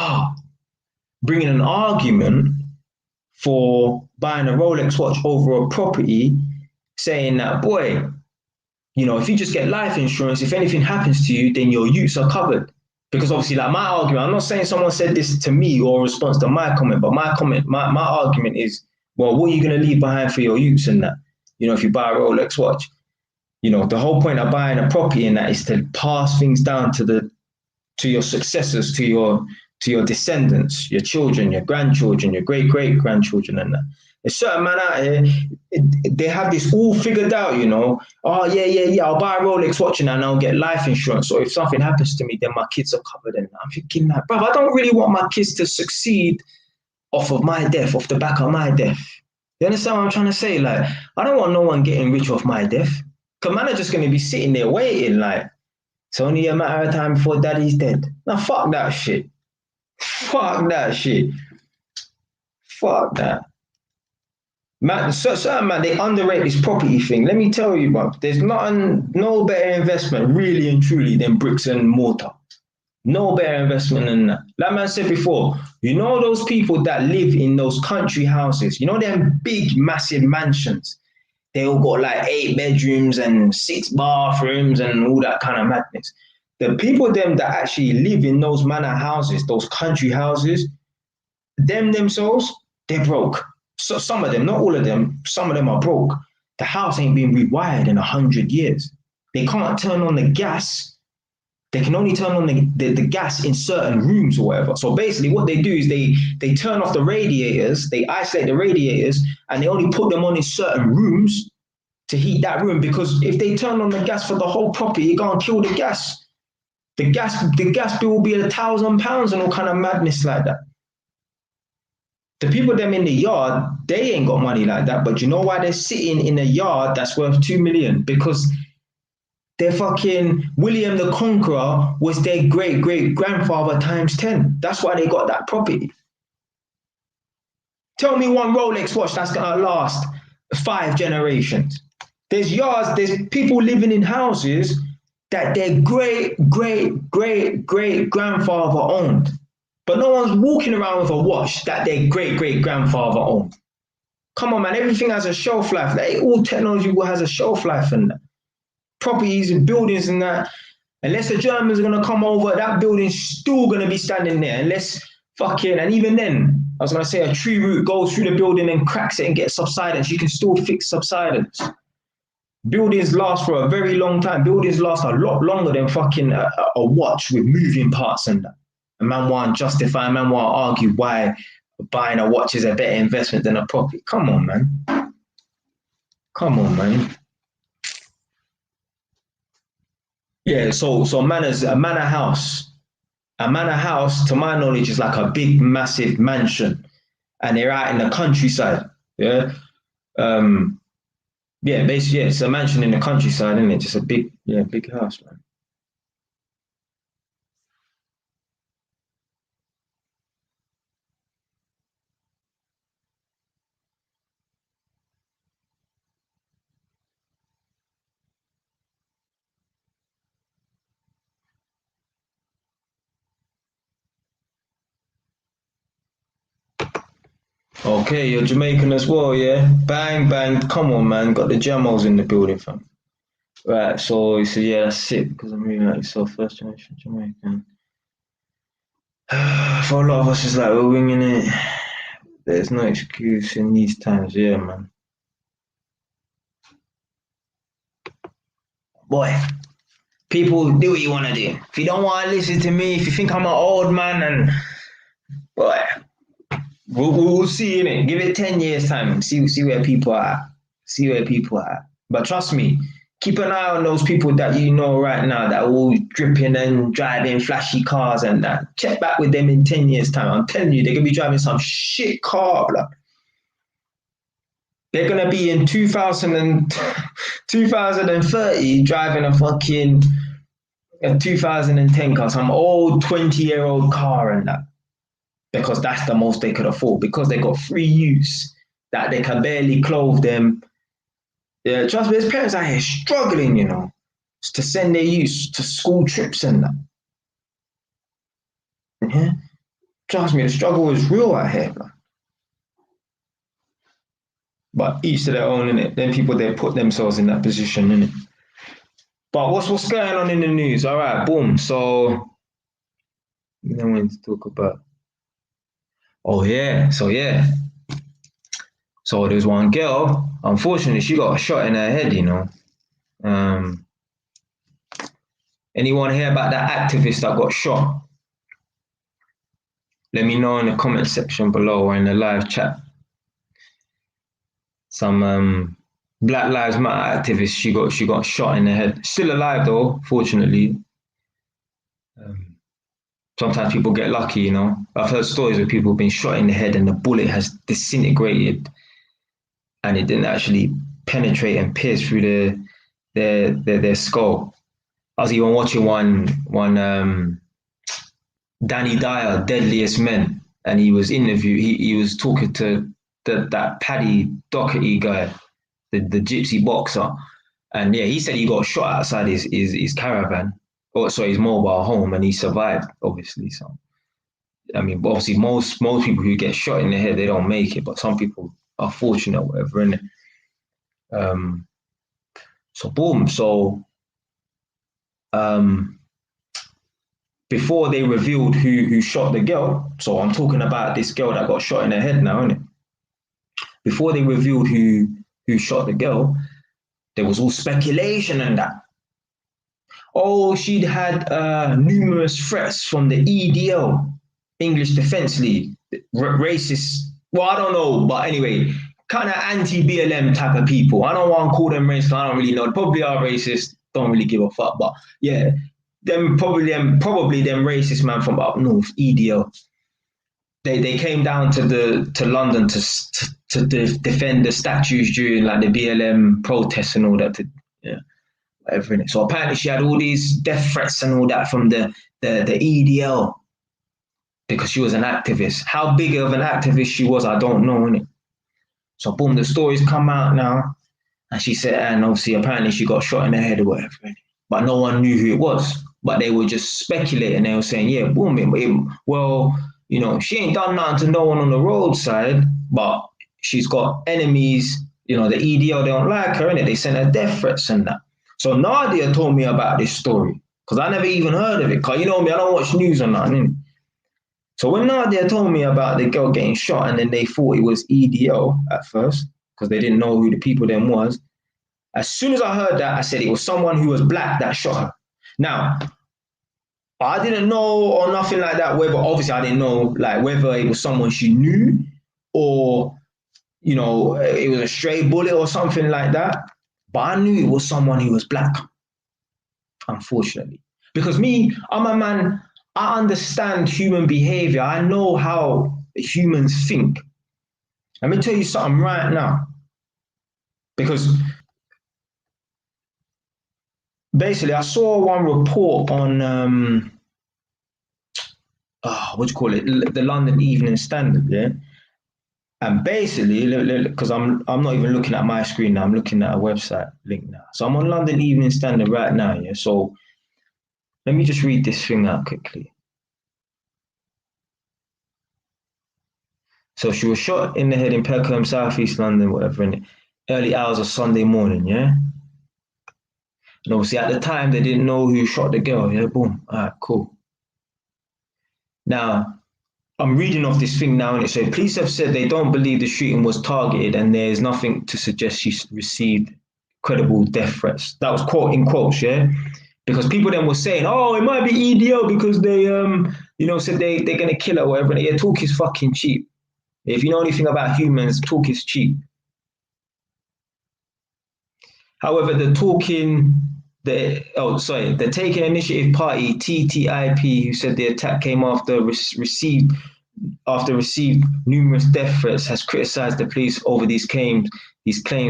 bringing an argument for buying a Rolex watch over a property, saying that, boy, if you just get life insurance, if anything happens to you, then your youths are covered. Because obviously, like, my argument, I'm not saying someone said this to me or in response to my comment, but my argument is, well, what are you going to leave behind for your youths and that? If you buy a Rolex watch, the whole point of buying a property in that is to pass things down to your successors, to your descendants, your children, your grandchildren, your great-great-grandchildren and that. There's certain man out here, they have this all figured out, Oh, yeah, I'll buy a Rolex watch and I'll get life insurance. So if something happens to me, then my kids are covered. And I'm thinking, like, bro, I don't really want my kids to succeed off of my death, off the back of my death. You understand what I'm trying to say? Like, I don't want no one getting rich off my death. Because man are just going to be sitting there waiting, like, it's only a matter of time before daddy's dead. Now, fuck that shit. Fuck that shit. Fuck that. Man, certain man, they underrate this property thing. Let me tell you, bro, there's no better investment, really and truly, than bricks and mortar. No better investment than that. Like man said before, those people that live in those country houses, them big, massive mansions. They all got like 8 bedrooms and 6 bathrooms and all that kind of madness. The people that actually live in those manor houses, those country houses, themselves, they're broke. So some of them, not all of them, some of them are broke. The house ain't been rewired in 100 years. They can't turn on the gas. They can only turn on the gas in certain rooms or whatever. So basically what they do is they turn off the radiators, they isolate the radiators, and they only put them on in certain rooms to heat that room, because if they turn on the gas for the whole property, it can't kill the gas. The gas bill will be £1,000 and all kind of madness like that. The people them in the yard, they ain't got money like that. But you know why they're sitting in a yard that's worth 2 million? Because their fucking William the Conqueror was their great grandfather times 10. That's why they got that property. Tell me one Rolex watch that's gonna last 5 generations. There's yards, there's people living in houses that their great grandfather owned. But no one's walking around with a watch that their great grandfather owned. Come on, man, everything has a shelf life. Like, all technology has a shelf life and that. Properties and buildings and that. Unless the Germans are gonna come over, that building's still gonna be standing there. Unless fucking, and even then, I was gonna say a tree root goes through the building and cracks it and gets subsidence. You can still fix subsidence. Buildings last for a very long time. Buildings last a lot longer than fucking a watch with moving parts and that. A man want to justify, a man want to argue why buying a watch is a better investment than a property. Come on, man. Come on, man. Yeah, so manners, a manor house. A manor house, to my knowledge, is like a big, massive mansion. And they're out in the countryside. Yeah. Yeah, basically, yeah, it's a mansion in the countryside, isn't it? Just a big, yeah, big house, man. Okay, you're Jamaican as well, yeah? Bang, bang. Come on, man. Got the Jamos in the building, fam. Right, so he said, yeah, that's it, because I'm moving out yourself, first generation Jamaican. For a lot of us, it's like we're winging it. There's no excuse in these times, yeah, man. Boy, people do what you want to do. If you don't want to listen to me, if you think I'm an old man, and boy, we'll see in it. Give it 10 years time. See where people are at. See where people are at. But trust me, keep an eye on those people that you know right now that are all dripping and driving flashy cars and that. Check back with them in 10 years time. I'm telling you, they're gonna be driving some shit car, blah. They're gonna be in 2030 driving a fucking a 2010 car, some old 20-year-old car and that. Because that's the most they could afford, because they got free use, that they can barely clothe them. Yeah, trust me, there's parents out here struggling, you know, to send their youth to school trips and that. Yeah? Trust me, the struggle is real out here, bro. But each to their own, innit? Then people, they put themselves in that position, innit? But what's going on in the news? All right, boom. So, then we need to talk about. Oh yeah, so there's one girl. Unfortunately, she got shot in her head. You know. Anyone hear about that activist that got shot? Let me know in the comment section below or in the live chat. Some Black Lives Matter activist. She got shot in the head. Still alive though, fortunately. Sometimes people get lucky, you know. I've heard stories of people being shot in the head and the bullet has disintegrated and it didn't actually penetrate and pierce through their skull. I was even watching one Danny Dyer, Deadliest Men, and he was he was talking to that Paddy Doherty guy, the gypsy boxer, and yeah, he said he got shot outside his caravan, or sorry, his mobile home, and he survived, obviously. So, I mean, obviously, most people who get shot in the head, they don't make it, but some people are fortunate, whatever, innit? So boom, so before they revealed who shot the girl, so I'm talking about this girl that got shot in her head now, innit? Before they revealed who shot the girl, there was all speculation and that. Oh, she'd had numerous threats from the EDL, English Defence League, racist. Well, I don't know, but anyway, kind of anti-BLM type of people. I don't want to call them racist. I don't really know. They probably are racist. Don't really give a fuck. But yeah, probably them racist man from up north, EDL. They came down to London to defend the statues during like the BLM protests and all that. Yeah, whatever in it. So apparently she had all these death threats and all that from the EDL because she was an activist. How big of an activist she was, I don't know, innit? So boom, the stories come out now, and she said, and obviously apparently she got shot in the head or whatever, but no one knew who it was. But they were just speculating. They were saying, yeah, boom, well, you know, she ain't done nothing to no one on the roadside, but she's got enemies. You know, the EDL, they don't like her, innit? They sent her death threats and that. So Nadia told me about this story because I never even heard of it. Because you know me, I don't watch news or nothing, innit? So when Nadia told me about the girl getting shot and then they thought it was EDL at first because they didn't know who the people then was, as soon as I heard that, I said it was someone who was black that shot her. Now, I didn't know or nothing like that, whether obviously I didn't know like whether it was someone she knew or, you know, it was a stray bullet or something like that. But I knew it was someone who was black, unfortunately. Because me, I'm a man, I understand human behavior. I know how humans think. Let me tell you something right now. Because basically, I saw one report on, what do you call it? The London Evening Standard, yeah? And basically, because I'm not even looking at my screen now, I'm looking at a website link now. So I'm on London Evening Standard right now, yeah? So let me just read this thing out quickly. So she was shot in the head in Peckham, Southeast London, whatever, in the early hours of Sunday morning, yeah? And obviously at the time, they didn't know who shot the girl, yeah? Boom, all right, cool. Now, I'm reading off this thing now, and it said, police have said they don't believe the shooting was targeted and there's nothing to suggest she received credible death threats. That was quote in quotes, yeah? Because people then were saying, oh, it might be EDL because they, you know, said they're going to kill her or whatever. Yeah, talk is fucking cheap. If you know anything about humans, talk is cheap. However, the Taking Initiative Party, TTIP, who said the attack came after received numerous death threats, has criticized the police over these claims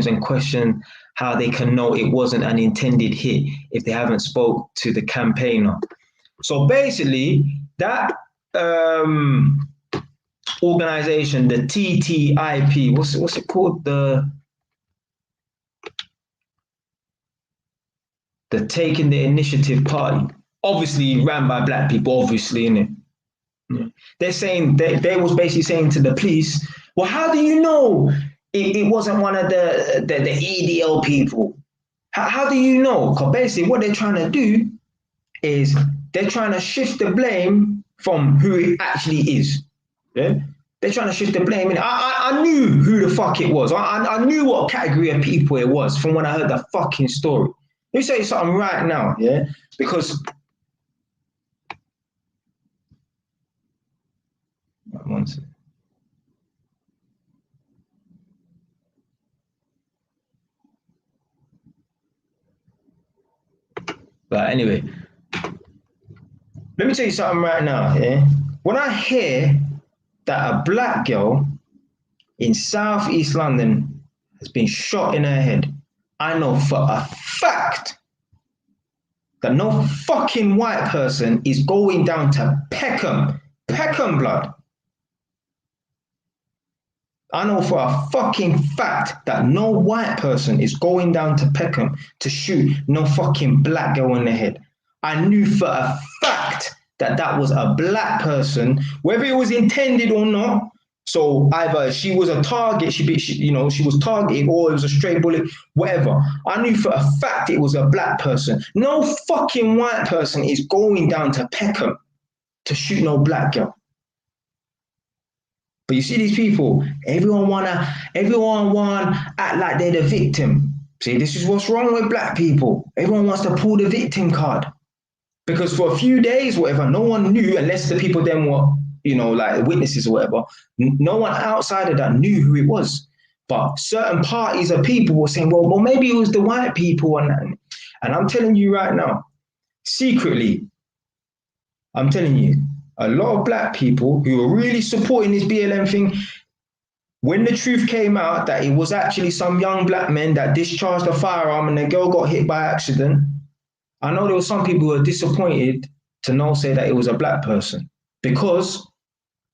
and questioned how they can know it wasn't an intended hit if they haven't spoke to the campaigner. So basically, that organization, the TTIP, what's it called? The Taking the Initiative Party, obviously ran by black people, obviously, innit? Yeah. They're saying they was basically saying to the police, well, how do you know it wasn't one of the EDL people? How do you know? Because basically what they're trying to do is they're trying to shift the blame from who it actually is. Yeah? They're trying to shift the blame. I knew who the fuck it was. I knew what category of people it was from when I heard the fucking story. Let me tell you something right now, yeah? Because one second. But anyway, let me tell you something right now, yeah? When I hear that a black girl in Southeast London has been shot in her head, I know for a fact that no fucking white person is going down to Peckham blood. I know for a fucking fact that no white person is going down to Peckham to shoot no fucking black girl in the head. I knew for a fact that was a black person, whether it was intended or not. So either she was a target, she was targeted, or it was a stray bullet, whatever. I knew for a fact it was a black person. No fucking white person is going down to Peckham to shoot no black girl. But you see these people, everyone wanna act like they're the victim. See, this is what's wrong with black people. Everyone wants to pull the victim card. Because for a few days, whatever, no one knew, unless the people then were, like witnesses or whatever, no one outside of that knew who it was. But certain parties of people were saying, well, maybe it was the white people. And I'm telling you right now, secretly, I'm telling you, a lot of black people who were really supporting this BLM thing, when the truth came out that it was actually some young black men that discharged a firearm and the girl got hit by accident, I know there were some people who were disappointed to not say that it was a black person because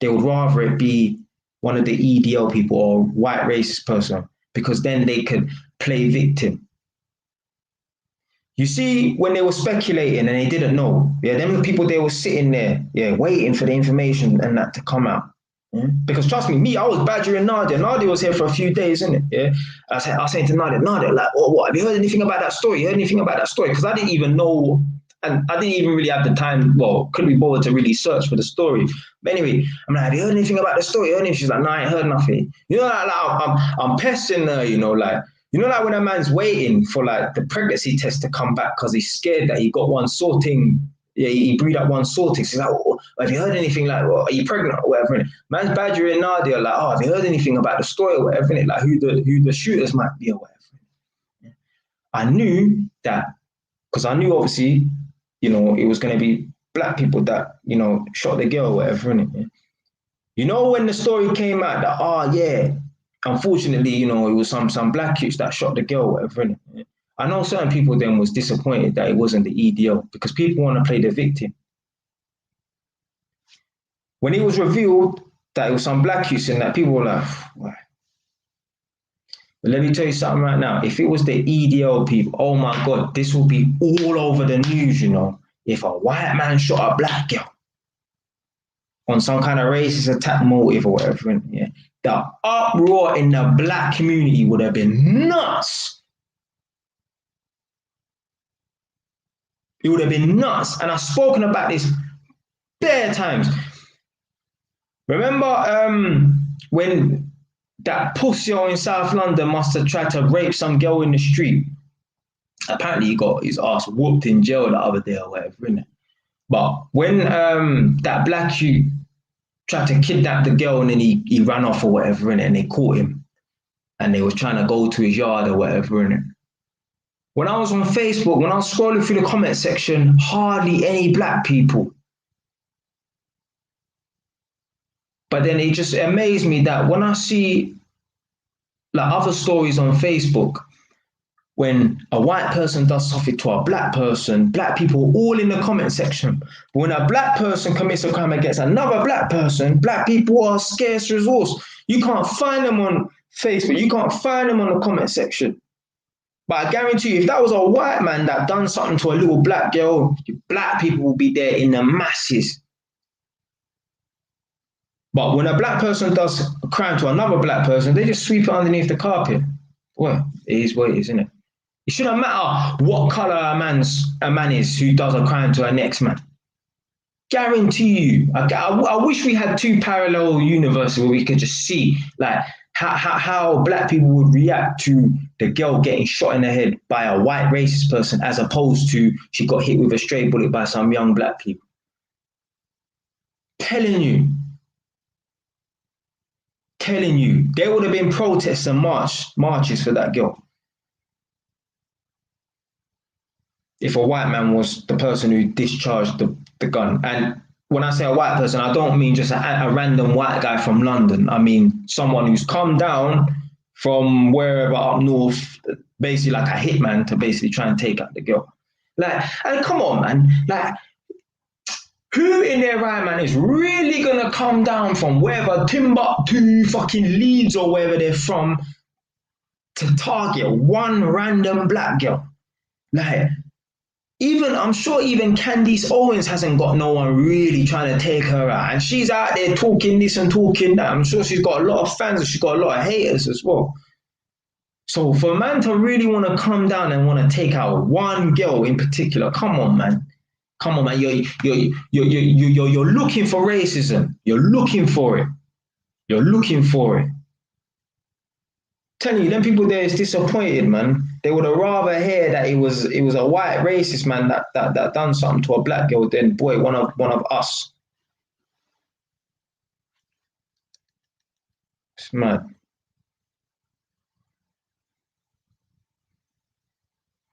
they would rather it be one of the EDL people or white racist person because then they could play victim. You see, when they were speculating and they didn't know, them people, they were sitting there, waiting for the information and that to come out. Because trust me, I was badgering Nadia. Nadia was here for a few days, innit? Yeah. I was saying to Nadia, like, oh, what? Have you heard anything about that story? You heard anything about that story? Because I didn't even know, and I didn't even really have the time, couldn't be bothered to really search for the story. But anyway, I'm like, have you heard anything about the story? She's like, no, I ain't heard nothing. I'm pestering her, like when a man's waiting for like the pregnancy test to come back because he's scared that he got one sorting. Yeah, he breed up one sorting. So he's like, oh, have you heard anything like, are you pregnant or whatever? Man's badgering Nadia like, oh, have you heard anything about the story or whatever? Like who the shooters might be or whatever. I knew that because I knew obviously, it was going to be black people that, shot the girl or whatever. Innit? When the story came out that, unfortunately, it was some black kids that shot the girl, whatever. Innit? I know certain people then was disappointed that it wasn't the EDL because people want to play the victim. When it was revealed that it was some black kids and that people were like, why? But let me tell you something right now. If it was the EDL people, oh my God, this will be all over the news, if a white man shot a black girl on some kind of racist attack motive or whatever. Yeah. The uproar in the black community would have been nuts. It would have been nuts. And I've spoken about this bare times. Remember when that pussy in South London must have tried to rape some girl in the street? Apparently he got his ass whooped in jail the other day or whatever, innit? But when that black youth tried to kidnap the girl and then he ran off or whatever, innit? And they caught him and they was trying to go to his yard or whatever, innit? When I was on Facebook, when I was scrolling through the comment section, hardly any black people. But then it just amazed me that when I see like other stories on Facebook, when a white person does something to a black person, black people are all in the comment section. But when a black person commits a crime against another black person, black people are a scarce resource. You can't find them on Facebook. You can't find them on the comment section. But I guarantee you, if that was a white man that done something to a little black girl, black people will be there in the masses. But when a black person does a crime to another black person, they just sweep it underneath the carpet. Well, it is what it is, isn't it? It shouldn't matter what color a man is who does a crime to a next man. Guarantee you. I wish we had two parallel universes where we could just see like how black people would react to the girl getting shot in the head by a white racist person as opposed to she got hit with a stray bullet by some young black people. Telling you, there would have been protests and marches for that girl. If a white man was the person who discharged the gun. And when I say a white person, I don't mean just a random white guy from London. I mean someone who's come down from wherever up north, basically like a hitman to basically try and take out the girl. Like, and come on, man. Like, who in their right man is really gonna come down from wherever Timbuktu, fucking Leeds or wherever they're from to target one random black girl? Like, I'm sure even Candice Owens hasn't got no one really trying to take her out. And she's out there talking this and talking that. I'm sure she's got a lot of fans and she's got a lot of haters as well. So for a man to really want to come down and want to take out one girl in particular, come on, man. Come on, man. You're looking for racism. You're looking for it. You're looking for it. Telling you, them people there is disappointed, man. They would have rather hear that it was a white racist man that done something to a black girl than boy one of us. It's mad.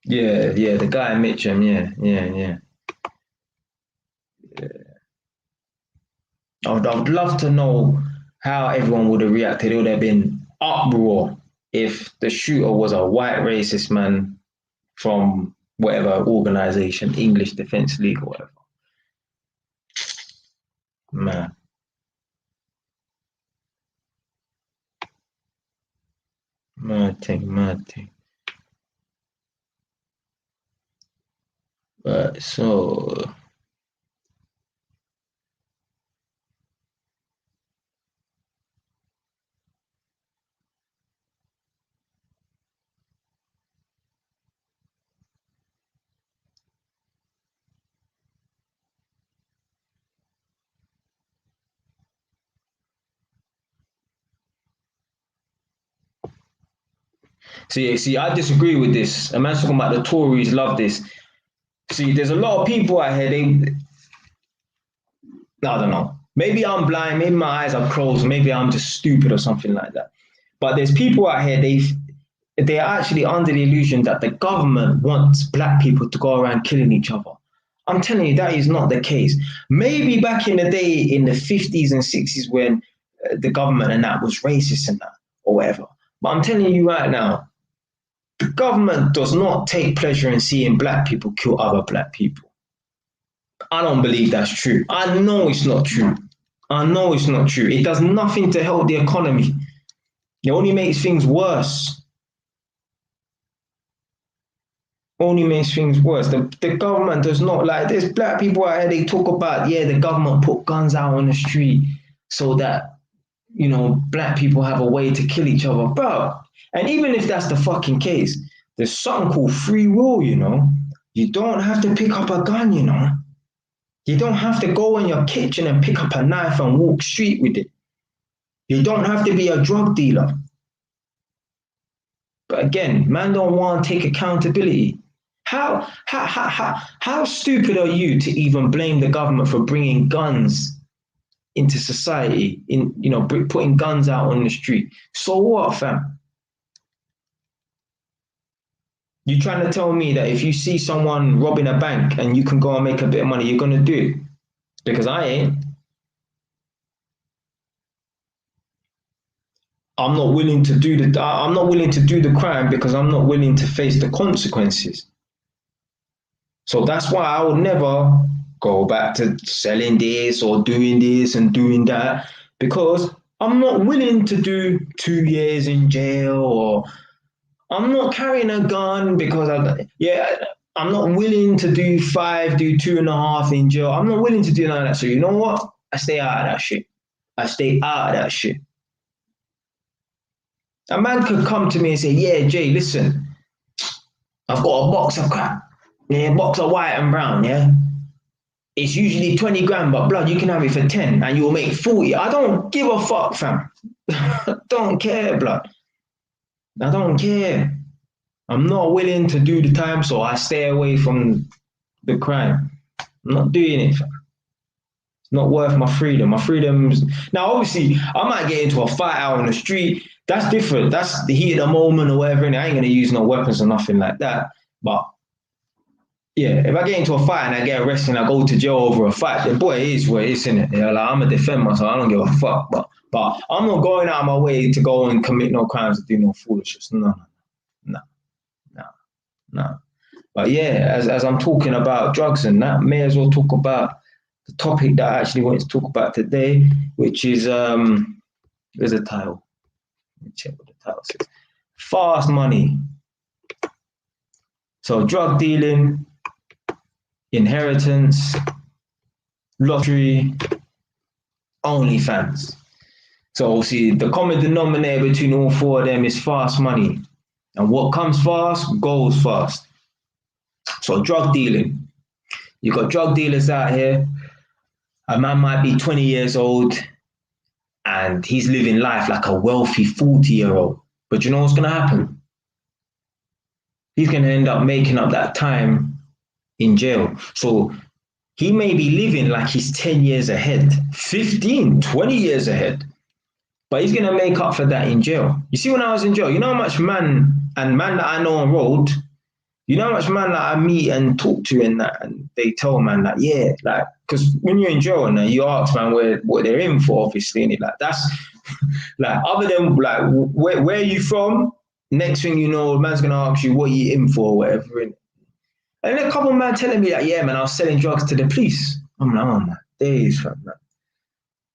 Yeah, the guy Mitchum, yeah. I'd love to know how everyone would have reacted. It would have been uproar if the shooter was a white racist man from whatever organization, English Defense League or whatever. Man, mad thing. But so see, I disagree with this. A man's talking about the Tories love this. See, there's a lot of people out here, I don't know. Maybe I'm blind, maybe my eyes are closed, maybe I'm just stupid or something like that. But there's people out here, they're actually under the illusion that the government wants black people to go around killing each other. I'm telling you, that is not the case. Maybe back in the day, in the 50s and 60s, when the government and that was racist and that, or whatever. But I'm telling you right now, the government does not take pleasure in seeing black people kill other black people. I don't believe that's true. I know it's not true. I know it's not true. It does nothing to help the economy. It only makes things worse. Only makes things worse. The government does not, like, there's black people out here, they talk about, yeah, the government put guns out on the street so that, black people have a way to kill each other. Bro, and even if that's the fucking case, there's something called free will, You don't have to pick up a gun, You don't have to go in your kitchen and pick up a knife and walk street with it. You don't have to be a drug dealer. But again, man don't want to take accountability. How stupid are you to even blame the government for bringing guns into society, putting guns out on the street? So what, fam? You trying to tell me that if you see someone robbing a bank and you can go and make a bit of money, you're going to do it? Because I ain't. I'm not willing to do the crime because I'm not willing to face the consequences. So that's why I would never go back to selling this or doing this and doing that, because I'm not willing to do 2 years in jail, or I'm not carrying a gun because I'm not willing to do 2.5 in jail. I'm not willing to do none of that. So you know what? I stay out of that shit. A man could come to me and say, yeah, Jay, listen, I've got a box of crap. Yeah, a box of white and brown, yeah? It's usually 20 grand, but blood, you can have it for 10 and you'll make 40. I don't give a fuck, fam. Don't care, blood. I don't care. I'm not willing to do the time, so I stay away from the crime. I'm not doing it, fam. It's not worth my freedom. My freedom's... Now, obviously, I might get into a fight out on the street. That's different. That's the heat of the moment or whatever, and I ain't going to use no weapons or nothing like that. But yeah, if I get into a fight and I get arrested and I go to jail over a fight, then boy, it is what it is, innit? Like, I'm a defend myself. I don't give a fuck. But I'm not going out of my way to go and commit no crimes and do no foolishness. No. But yeah, as I'm talking about drugs and that, may as well talk about the topic that I actually wanted to talk about today, which is there's a title. Let me check what the title says. Fast money. So drug dealing, inheritance, lottery, OnlyFans. So see, the common denominator between all four of them is fast money. And what comes fast goes fast. So drug dealing. You've got drug dealers out here. A man might be 20 years old and he's living life like a wealthy 40-year-old. But you know what's going to happen? He's going to end up making up that time in jail. So he may be living like he's 10 years ahead, 15, 20 years ahead. But he's going to make up for that in jail. You see, when I was in jail, you know how much man that I know on road, You know how much man like I meet and talk to and that, and they tell man like, yeah, like, because when you're in jail and you ask man what they're in for, obviously, and it like that's like other than like where are you from? Next thing you know, man's gonna ask you what you in for, or whatever. And a couple of man telling me like, yeah, man, I was selling drugs to the police. I'm like, oh my days, fam. Like,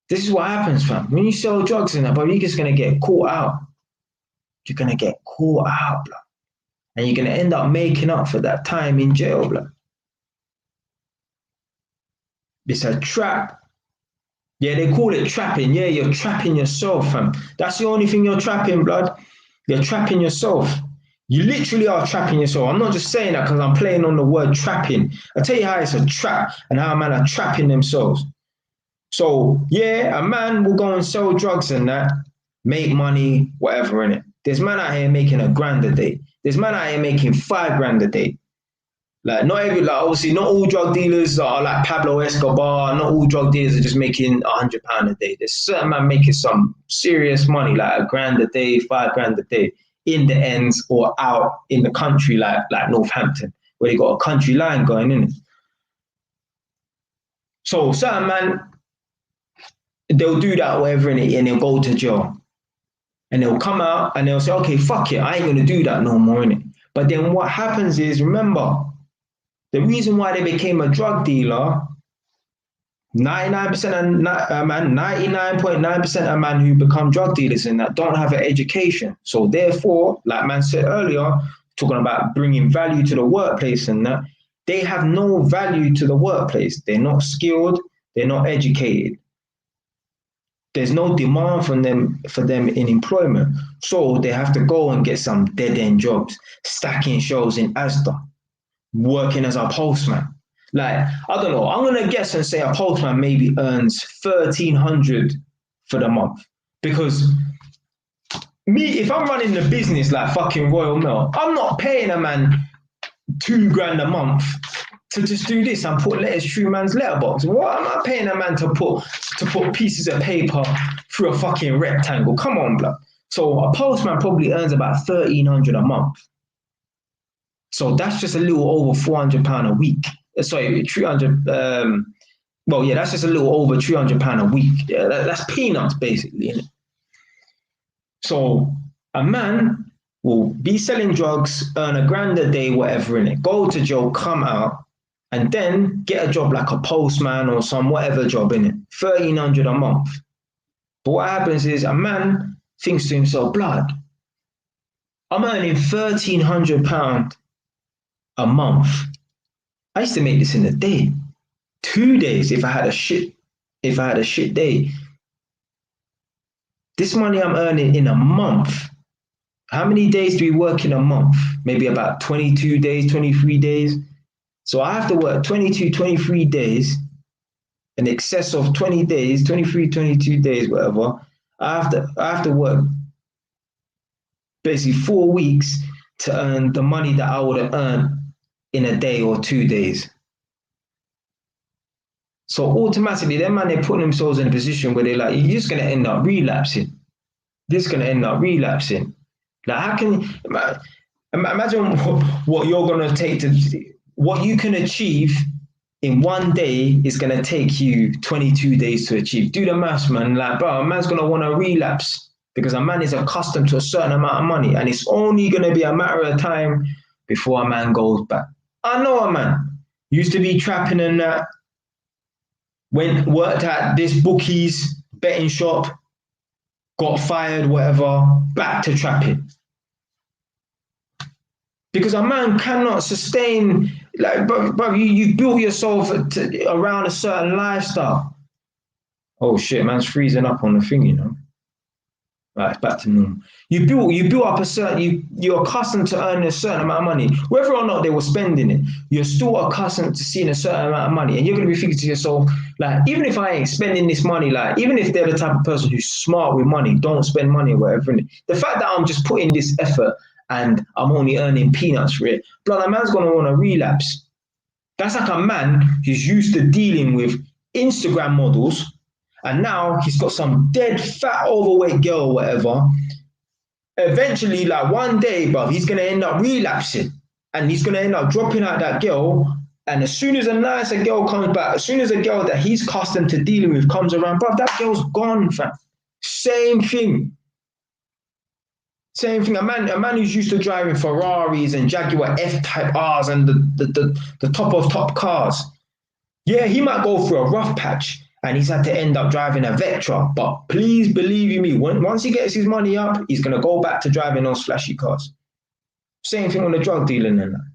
this is what happens, fam. When you sell drugs and that, bro, you're just gonna get caught out. You're gonna get caught out, bro. And you're gonna end up making up for that time in jail, bro. It's a trap. Yeah, they call it trapping. Yeah, you're trapping yourself, fam. That's the only thing you're trapping, blood. You're trapping yourself. You literally are trapping yourself. I'm not just saying that because I'm playing on the word trapping. I tell you how it's a trap and how a man are trapping themselves. So yeah, a man will go and sell drugs and that, make money, whatever in it. There's man out here making £1,000 a day. There's man out here making £5,000 a day. Like not every, like obviously not all drug dealers are like Pablo Escobar. Not all drug dealers are just making £100 a day. There's certain man making some serious money, like £1,000 a day, £5,000 a day, in the ends or out in the country, like Northampton, where they got a country line going in it. So certain man, they'll do that whatever in it, and they'll go to jail, and they'll come out and they'll say, okay, fuck it, I ain't gonna do that no more in it. But then what happens is, remember, the reason why they became a drug dealer, 99.9% of men who become drug dealers and that don't have an education. So therefore, like man said earlier, talking about bringing value to the workplace and that, they have no value to the workplace. They're not skilled, they're not educated. There's no demand for them in employment. So they have to go and get some dead-end jobs, stacking shelves in Asda, working as a postman. Like, I don't know, I'm gonna guess and say a postman maybe earns 1,300 for the month. Because me, if I'm running the business like fucking Royal Mail, I'm not paying a man £2,000 a month to just do this and put letters through man's letterbox. What am I paying a man to put pieces of paper through a fucking rectangle? Come on, blood. So a postman probably earns about 1,300 a month. So that's just a little over £400 a week. Sorry, 300. Well, yeah, that's just a little over £300 a week. Yeah, that's peanuts, basically, isn't it? So a man will be selling drugs, earn £1,000 a day, whatever in it, go to jail, come out, and then get a job like a postman or some whatever job in it, 1,300 a month. But what happens is a man thinks to himself, blood, I'm earning £1,300 a month. I used to make this in a day, 2 days if I had a shit day. This money I'm earning in a month. How many days do we work in a month? Maybe about 22 days, 23 days. So I have to work 22, 23 days, in excess of 20 days, 23, 22 days, whatever. I have to work basically 4 weeks to earn the money that I would have earned in a day or 2 days. So automatically, them man, they're putting themselves in a position where they're like, you're just going to end up relapsing. Like, how can you imagine what you're going to take to, what you can achieve in 1 day is going to take you 22 days to achieve. Do the maths, man. Like, bro, a man's going to want to relapse because a man is accustomed to a certain amount of money, and it's only going to be a matter of time before a man goes back. I know a man used to be trapping and that, worked at this bookies, betting shop, got fired, whatever, back to trapping. Because a man cannot sustain, like, bro, you built yourself around a certain lifestyle. Oh shit, man's freezing up on the thing, you know. Right, it's back to normal. You built up a certain, you're accustomed to earning a certain amount of money. Whether or not they were spending it, you're still accustomed to seeing a certain amount of money. And you're going to be thinking to yourself, like, even if I ain't spending this money, like, even if they're the type of person who's smart with money, don't spend money or whatever. The fact that I'm just putting this effort and I'm only earning peanuts for it, blood, a man's going to want to relapse. That's like a man who's used to dealing with Instagram models, and now he's got some dead, fat, overweight girl or whatever. Eventually, like one day, bro, he's going to end up relapsing. and he's gonna end up dropping out that girl. And as soon as a nicer girl comes back, as soon as a girl that he's accustomed to dealing with comes around, bro, that girl's gone, fam. Same thing. Same thing. A man who's used to driving Ferraris and Jaguar F-Type Rs and the top of top cars. Yeah, he might go through a rough patch and he's had to end up driving a Vectra. But please believe you me, once he gets his money up, he's gonna go back to driving those flashy cars. Same thing on the drug dealing and that.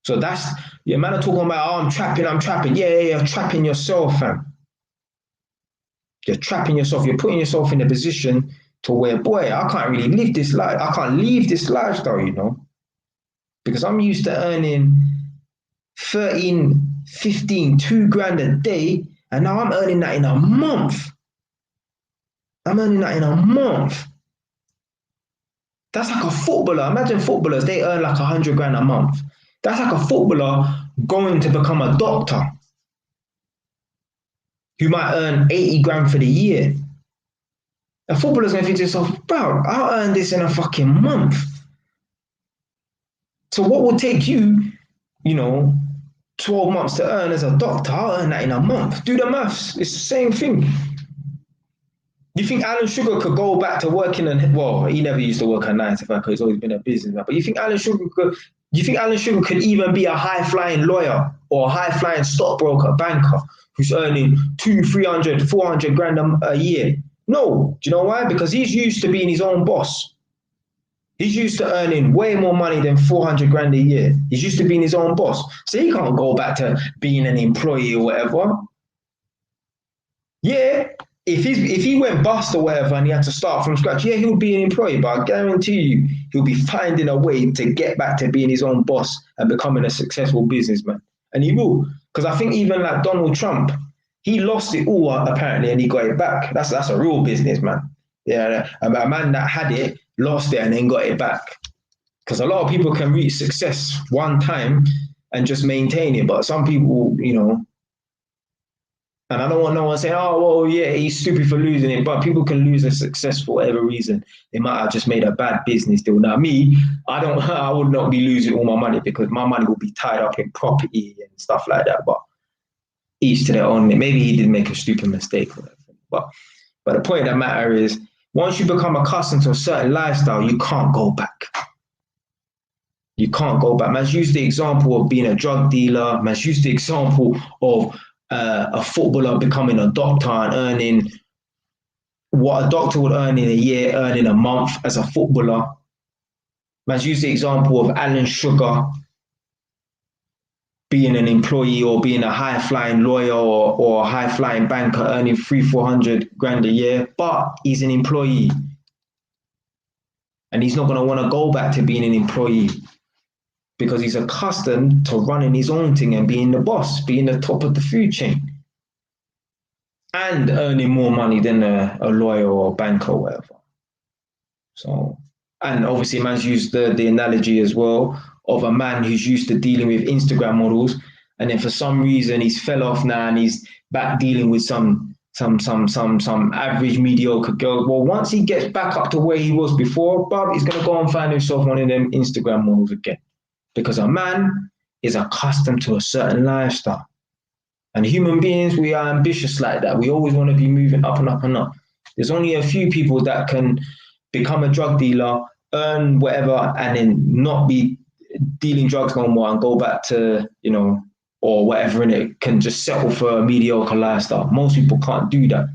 So that's, yeah, man are talking about, oh, I'm trapping. Yeah, trapping yourself, fam. You're trapping yourself. You're putting yourself in a position to where, boy, I can't really live this life. I can't leave this lifestyle, you know, because I'm used to earning 13, 15, 2 grand a day, and now I'm earning that in a month. I'm earning that in a month. That's like a footballer. Imagine footballers, they earn like 100 grand a month. That's like a footballer going to become a doctor who might earn 80 grand for the year. A footballer's going to think to himself, bro, I'll earn this in a fucking month. So what will take you, 12 months to earn as a doctor, I'll earn that in a month. Do the maths. It's the same thing. You think Alan Sugar could go back to working well, he never used to work at 9 to 5 because he's always been a businessman. But you think Alan Sugar could even be a high-flying lawyer or a high-flying stockbroker, banker who's earning 200, 300, 400 grand a year? No. Do you know why? Because he's used to being his own boss. He's used to earning way more money than 400 grand a year. He's used to being his own boss. So he can't go back to being an employee or whatever. Yeah, if he went bust or whatever and he had to start from scratch, yeah, he would be an employee, but I guarantee you he'll be finding a way to get back to being his own boss and becoming a successful businessman. And he will. Because I think even like Donald Trump, he lost it all apparently and he got it back. That's a real businessman. Yeah, a man that had it, lost it and then got it back. Because a lot of people can reach success one time and just maintain it. But some people, and I don't want no one saying, oh, well, yeah, he's stupid for losing it. But people can lose their success for whatever reason. They might have just made a bad business deal. Now, me, I would not be losing all my money because my money will be tied up in property and stuff like that. But each to their own. Maybe he did make a stupid mistake or whatever. But the point of the matter is, once you become accustomed to a certain lifestyle, you can't go back. You can't go back. Man's used the example of being a drug dealer. Man's used the example of a footballer becoming a doctor and earning what a doctor would earn in a year, earn in a month as a footballer. Man's used the example of Alan Sugar being an employee or being a high-flying lawyer or a high-flying banker earning 300-400 grand a year, but he's an employee. And he's not going to want to go back to being an employee because he's accustomed to running his own thing and being the boss, being the top of the food chain and earning more money than a lawyer or a banker or whatever. So, and obviously man's used the analogy as well of a man who's used to dealing with Instagram models, and then for some reason he's fell off now and he's back dealing with some average mediocre girl. Well, once he gets back up to where he was before, Bob, he's gonna go and find himself one of them Instagram models again. Because a man is accustomed to a certain lifestyle. And human beings, we are ambitious like that. We always want to be moving up and up and up. There's only a few people that can become a drug dealer, earn whatever, and then not be dealing drugs no more and go back to, or whatever in it, can just settle for a mediocre lifestyle. Most people can't do that.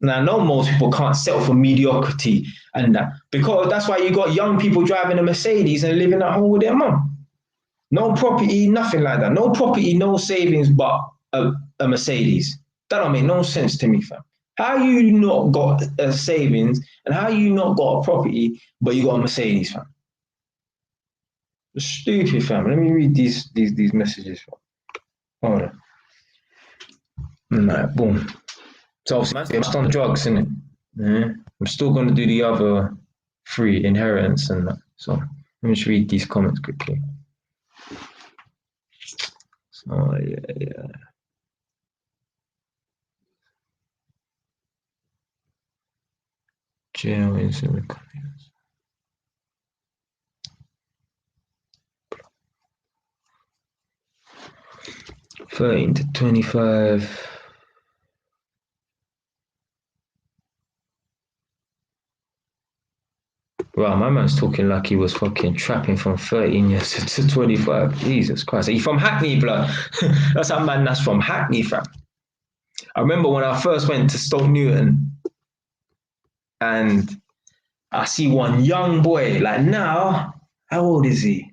And I know most people can't settle for mediocrity and that, because that's why you got young people driving a Mercedes and living at home with their mum. No property, nothing like that. No property, no savings, but a Mercedes. That don't make no sense to me, fam. How you not got a savings and how you not got a property, but you got a Mercedes, fam? It's stupid, fam. Let me read these messages. Hold on. Right, boom. So obviously I'm still on drugs, innit? Yeah. I'm still going to do the other 3, inheritance and that. So let me just read these comments quickly. So yeah. Jail is in the comments. 13 to 25. Wow, my man's talking like he was fucking trapping from 13 years to 25. Jesus Christ. Are you from Hackney, blood? That's a man that's from Hackney, fam. I remember when I first went to Stoke Newton and I see one young boy, like now, how old is he?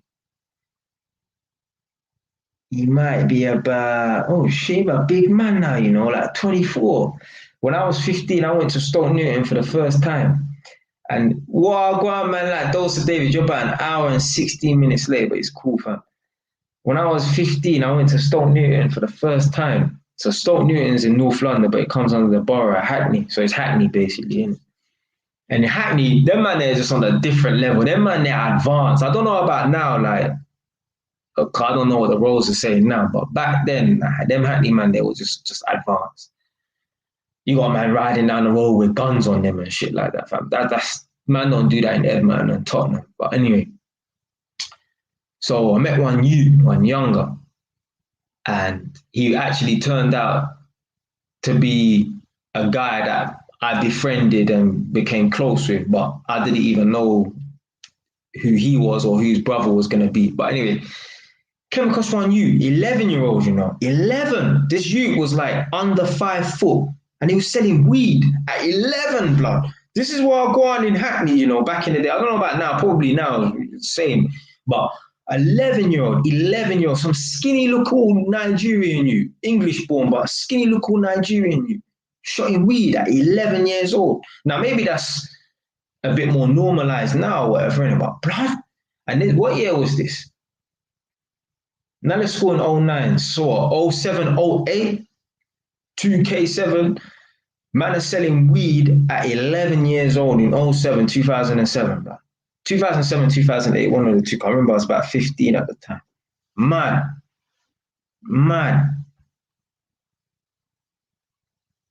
He might be about, oh shit, a big man now, you know, like 24. When I was 15, I went to Stoke Newton for the first time. And wow, go on, man, like Dulce David, you're about an hour and 16 minutes late, but it's cool, fam. When I was 15, I went to Stoke Newton for the first time. So Stoke Newton's in North London, but it comes under the borough of Hackney. So it's Hackney, basically, innit? And Hackney, them man there just on a different level. Them man they're advanced. I don't know about now, like, I don't know what the roads are saying now, but back then, them Hackney man, they were just advanced. You got a man riding down the road with guns on them and shit like that, fam. That's man don't do that in Edmonton and Tottenham. But anyway, so I met one younger, and he actually turned out to be a guy that I befriended and became close with, but I didn't even know who he was or who his brother was going to be. But anyway, came across one 11-year-old, you know, 11. This youth was like under 5 foot and he was selling weed at 11, blood. This is what I go on in Hackney, you know, back in the day. I don't know about now, probably now, same. But 11-year-old, some skinny little Nigerian youth, English born, but skinny little Nigerian youth, shotting weed at 11 years old. Now, maybe that's a bit more normalized now or whatever, but blood. And then, what year was this? Now let's go in 09, so 07, 08, 2K7, man is selling weed at 11 years old in 07, 2007, bro. 2007, 2008, one of the two. I remember I was about 15 at the time. Mad.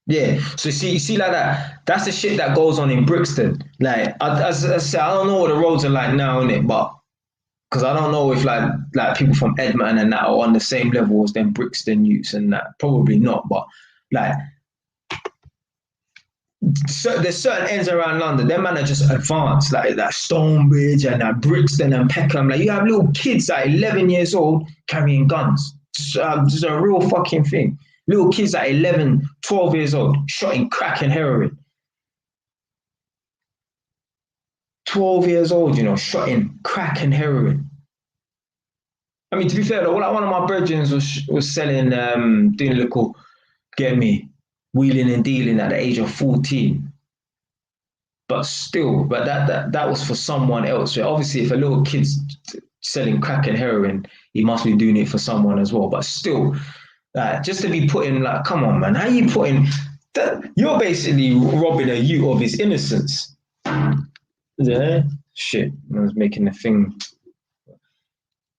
Yeah, so you see like that. That's the shit that goes on in Brixton. Like, as I said, I don't know what the roads are like now, innit, but because I don't know if like people from Edmonton and that are on the same level as them Brixton youths and that. Probably not, but like there's certain ends around London, them man are just advanced, like that Stonebridge and that Brixton and Peckham. Like you have little kids at 11 years old carrying guns. It's a real fucking thing. Little kids at 11, 12 years old shotting crack and heroin. 12 years old, you know, shotting crack and heroin. I mean, to be fair though, like one of my brethren was selling, doing a little, get me, wheeling and dealing at the age of 14. But still, that was for someone else. Obviously, if a little kid's selling crack and heroin, he must be doing it for someone as well. But still, just to be putting, like, come on, man, how you putting that? You're basically robbing a youth of his innocence. Yeah, shit, I was making a thing.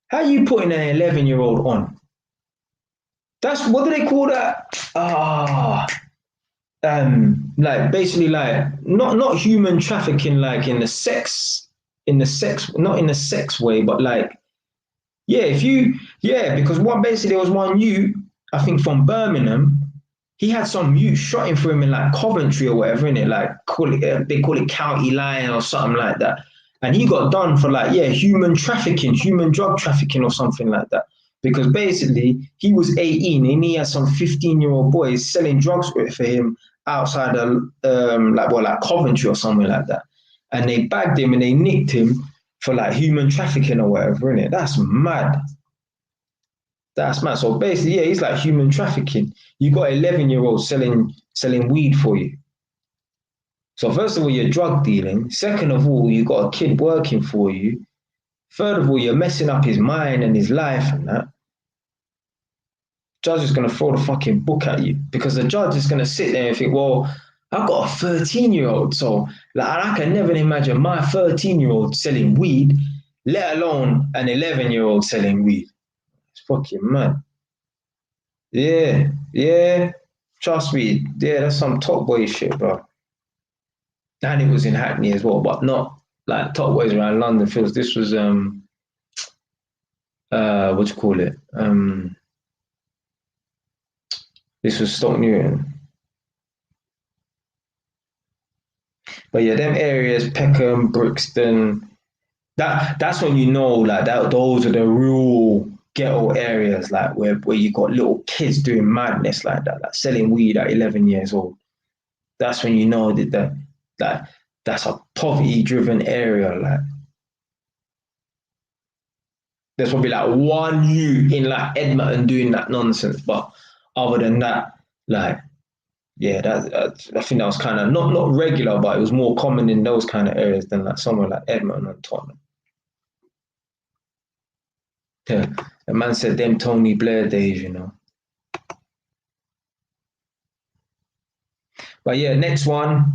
How you putting an 11-year-old on? That's, what do they call that? Like basically like not human trafficking, like in the sex, not in the sex way, but like, because what basically there was one youth, I think from Birmingham, he had some youth shotting for him in like Coventry or whatever, innit? Like they call it County Line or something like that. And he got done for like, human trafficking, human drug trafficking or something like that. Because basically he was 18 and he had some 15-year-old boys selling drugs for him outside of like Coventry or something like that. And they bagged him and they nicked him for like human trafficking or whatever, innit? That's mad. That's mad. So basically, he's like human trafficking. You got 11-year-olds selling weed for you. So first of all, you're drug dealing. Second of all, you got a kid working for you. Third of all, you're messing up his mind and his life and that. Judge is going to throw the fucking book at you because the judge is going to sit there and think, well, I've got a 13-year-old. So like, I can never imagine my 13-year-old selling weed, let alone an 11-year-old selling weed. It's fucking mad. Yeah. Trust me. Yeah, that's some top boy shit, bro. And it was in Hackney as well, but not like top boys around London feels. This was what you call it? This was Stoke Newton. But yeah, them areas, Peckham, Brixton, that's when you know like that those are the real ghetto areas, like where you got little kids doing madness like that, like selling weed at 11 years old. That's when you know that that's a poverty driven area. Like there's probably like one you in like Edmonton doing that nonsense, but other than that, like yeah, I think that was kind of not regular, but it was more common in those kind of areas than like somewhere like Edmonton and Tottenham. Yeah, the man said them Tony Blair days, you know. But yeah, next one,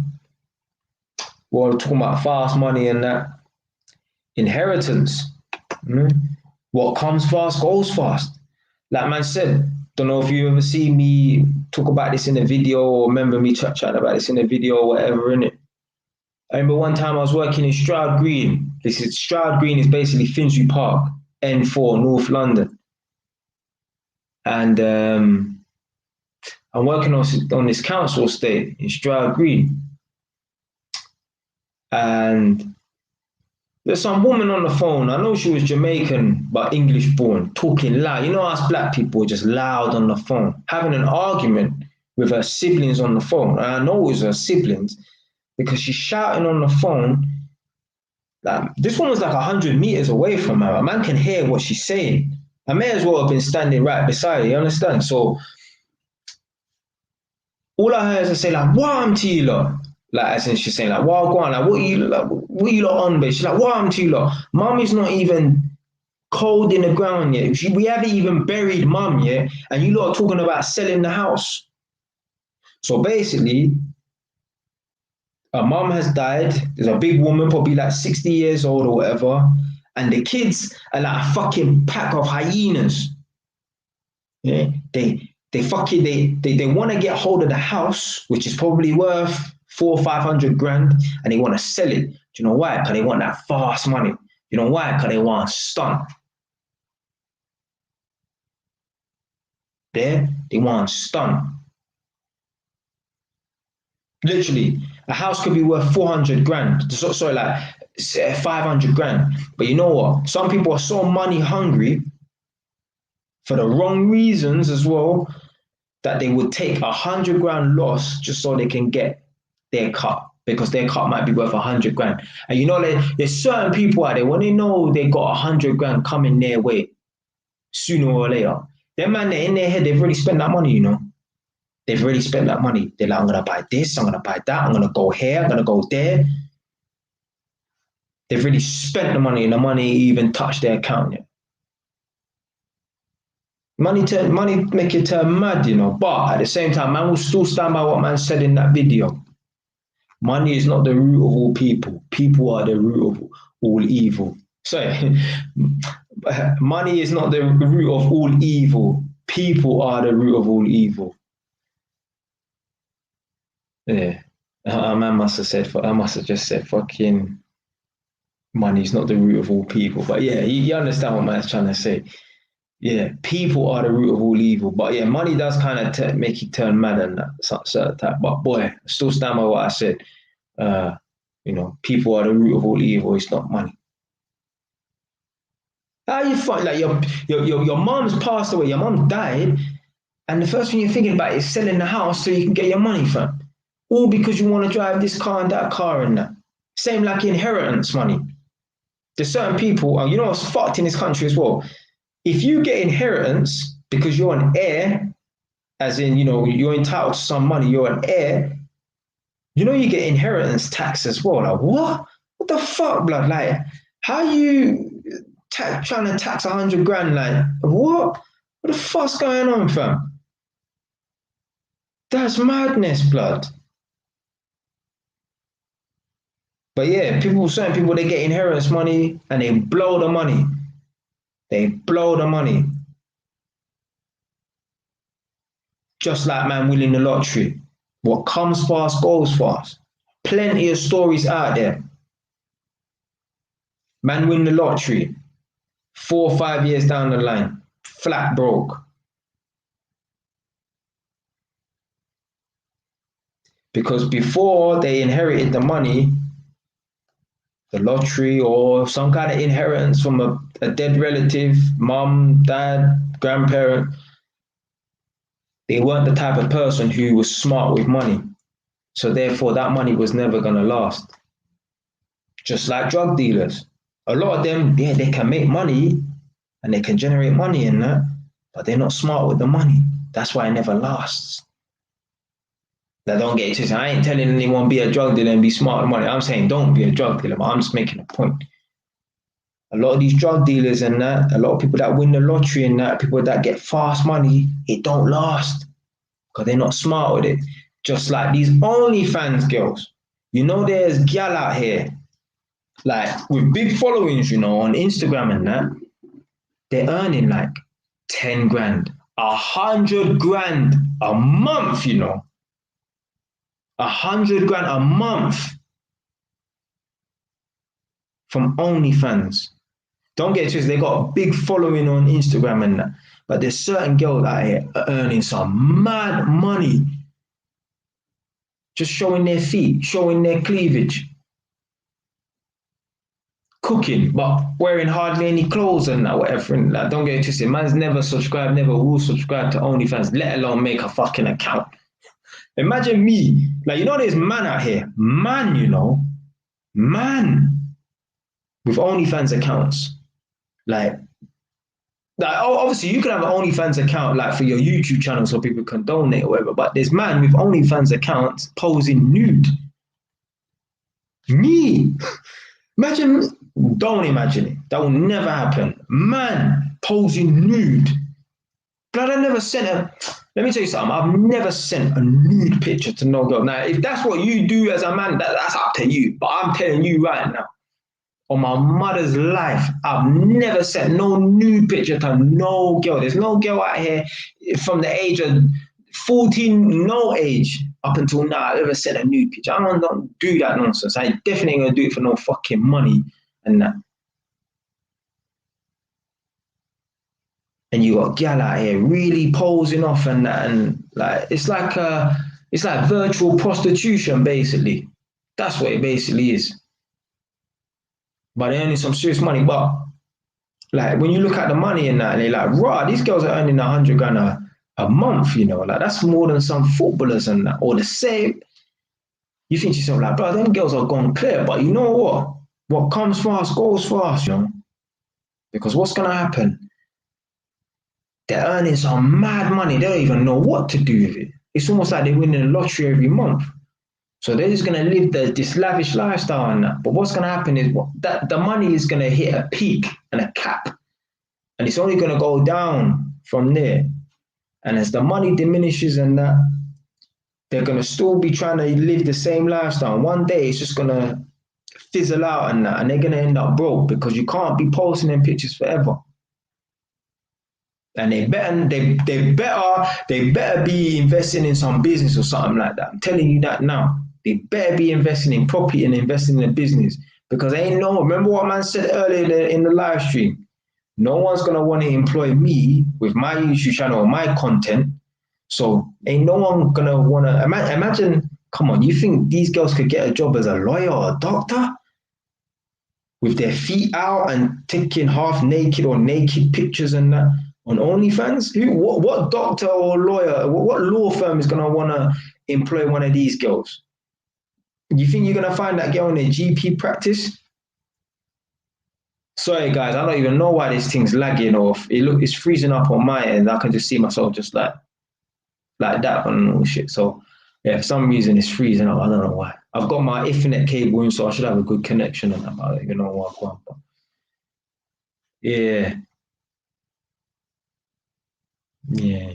we're talking about fast money and that inheritance. Mm. What comes fast goes fast. Like man said, don't know if you ever see me talk about this in a video or remember me chatting about this in a video or whatever, in it. I remember one time I was working in Stroud Green. Stroud Green is basically Finsbury Park, N4, North London. And I'm working on this council estate in Stroud Green. And there's some woman on the phone. I know she was Jamaican, but English born, talking loud. You know, us black people are just loud on the phone, having an argument with her siblings on the phone. And I know it was her siblings because she's shouting on the phone. Like, this woman's like 100 meters away from her. A man can hear what she's saying. I may as well have been standing right beside her, you understand? So all I heard is her say, like, what am to you lot? Like, as in she's saying, like, what go on, like, what you lot on, babe? She's like, what am to you lot? Mommy's not even cold in the ground yet. We haven't even buried mum yet, and you lot are talking about selling the house. So basically, her mum has died. There's a big woman, probably like 60 years old or whatever, and the kids are like a fucking pack of hyenas. Yeah, they fucking they want to get hold of the house, which is probably worth 400 or 500 grand, and they want to sell it. Do you know why? Because they want that fast money. You know why? Because they want to stunt. There, they want to stunt. Literally, a house could be worth 400 grand. So like 500 grand. But you know what? Some people are so money hungry for the wrong reasons as well, that they would take 100 grand loss just so they can get their cut, because their cut might be worth 100 grand. And you know, there's certain people out there, when they know they got 100 grand coming their way sooner or later, them man, they're in their head, they've already spent that money, you know. They've already spent that money. They're like, I'm gonna buy this, I'm gonna buy that, I'm gonna go here, I'm gonna go there. They've really spent the money, and the money even touched their account yet. Money make you turn mad, you know. But at the same time, man will still stand by what man said in that video. Money is not the root of all people. People are the root of all evil. Sorry, money is not the root of all evil. People are the root of all evil. Yeah, man must have said. I must have just said, "Fucking money is not the root of all people." But yeah, you understand what man's trying to say. Yeah, people are the root of all evil. But yeah, money does kind of make you turn mad and that certain type. But boy, I still stand by what I said. You know, people are the root of all evil. It's not money. How you find like your mom's passed away, your mom died, and the first thing you're thinking about is selling the house so you can get your money, fam. All because you want to drive this car and that car and that. Same like inheritance money. There's certain people, you know what's fucked in this country as well. If you get inheritance because you're an heir, as in, you know, you're entitled to some money, you're an heir, you know, you get inheritance tax as well. Like, what? What the fuck, blood? Like, how you trying to tax 100 grand? Like, what? What the fuck's going on, fam? That's madness, blood. But yeah, certain people, they get inheritance money and they blow the money. They blow the money. Just like man winning the lottery. What comes fast goes fast. Plenty of stories out there. Man win the lottery. 4 or 5 years down the line, flat broke. Because before they inherited the money, the lottery or some kind of inheritance from a dead relative, mom, dad, grandparent, they weren't the type of person who was smart with money. So therefore, that money was never going to last. Just like drug dealers. A lot of them, yeah, they can make money and they can generate money in that, but they're not smart with the money. That's why it never lasts. Now, don't get it twisted. I ain't telling anyone be a drug dealer and be smart with money. I'm saying don't be a drug dealer, but I'm just making a point. A lot of these drug dealers and that, a lot of people that win the lottery and that, people that get fast money, it don't last because they're not smart with it. Just like these OnlyFans girls. You know, there's gal out here, like with big followings, you know, on Instagram and that, they're earning like 10 grand, 100 grand a month, you know. 100 grand a month from OnlyFans. Don't get it twisted, they got a big following on Instagram and that. But there's certain girls out here earning some mad money. Just showing their feet, showing their cleavage. Cooking, but wearing hardly any clothes and that, whatever. And that. Don't get it twisted. Man's never subscribed, never will subscribe to OnlyFans, let alone make a fucking account. Imagine me, like, you know, there's man out here, man, you know, man, with OnlyFans accounts. Like obviously you can have an OnlyFans account like for your YouTube channel so people can donate or whatever, but there's man with OnlyFans accounts posing nude. Me, imagine, don't imagine it. That will never happen. Man posing nude. But I never sent a, let me tell you something, I've never sent a nude picture to no girl. Now, if that's what you do as a man, that's up to you. But I'm telling you right now, on my mother's life, I've never sent no nude picture to no girl. There's no girl out here from the age of 14, no age, up until now, I've ever sent a nude picture. I don't do that nonsense. I definitely ain't gonna do it for no fucking money and that. And you got gal out here really posing off and that, and like it's like virtual prostitution basically. That's what it basically is. But they're earning some serious money. But like when you look at the money in that, and they're like, raw, these girls are earning 100 grand a month, you know, like that's more than some footballers and that, or the same. You think to yourself, like, bro, them girls are gone clear. But you know what? What comes fast goes fast, you know. Because what's gonna happen? They're earning some mad money. They don't even know what to do with it. It's almost like they're winning a lottery every month. So they're just going to live this lavish lifestyle and that. But what's going to happen is that the money is going to hit a peak and a cap. And it's only going to go down from there. And as the money diminishes and that, they're going to still be trying to live the same lifestyle. And one day it's just going to fizzle out and that. And they're going to end up broke because you can't be posting them pictures forever. And they better be investing in some business or something like that. I'm telling you that now. They better be investing in property and investing in a business because remember what man said earlier in the live stream? No one's going to want to employ me with my YouTube channel or my content. So ain't no one going to want to, imagine, come on, you think these girls could get a job as a lawyer or a doctor? With their feet out and taking half naked or naked pictures and that on OnlyFans? What doctor or lawyer, what law firm is going to want to employ one of these girls? You think you're going to find that girl in a GP practice? Sorry, guys, I don't even know why this thing's lagging off. It's freezing up on my end. I can just see myself just like that and all shit. So, yeah, for some reason it's freezing up. I don't know why. I've got my Ethernet cable in, so I should have a good connection on that. I don't even know why I'm going. But yeah. Yeah.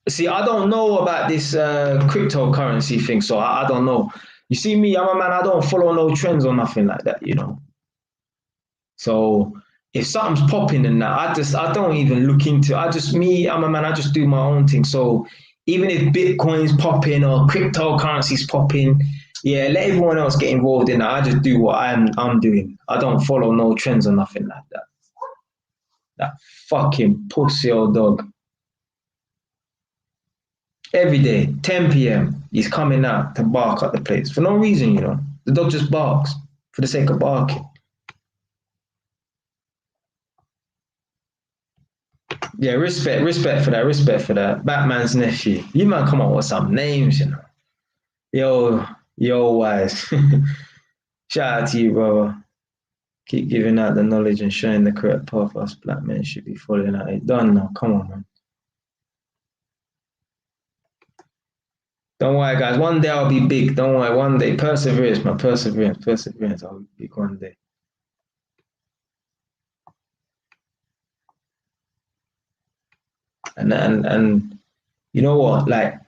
See, I don't know about this cryptocurrency thing, so I don't know. You see me, I'm a man, I don't follow no trends or nothing like that, you know. So if something's popping in that, I don't even look into I'm a man, I just do my own thing. So even if Bitcoin's popping or cryptocurrency's popping, yeah, let everyone else get involved in that. I just do what I'm doing. I don't follow no trends or nothing like that. That fucking pussy old dog. Every day, 10 p.m., he's coming out to bark at the place for no reason, you know. The dog just barks for the sake of barking. Yeah, respect for that, respect for that. Batman's nephew. You man come up with some names, you know. Yo, wise. Shout out to you, brother. Keep giving out the knowledge and showing the correct path us black men should be following out. It done now. Come on, man. Don't worry, guys. One day I'll be big. Don't worry. One day. Perseverance, man. Perseverance. I'll be big one day. And you know what? Like,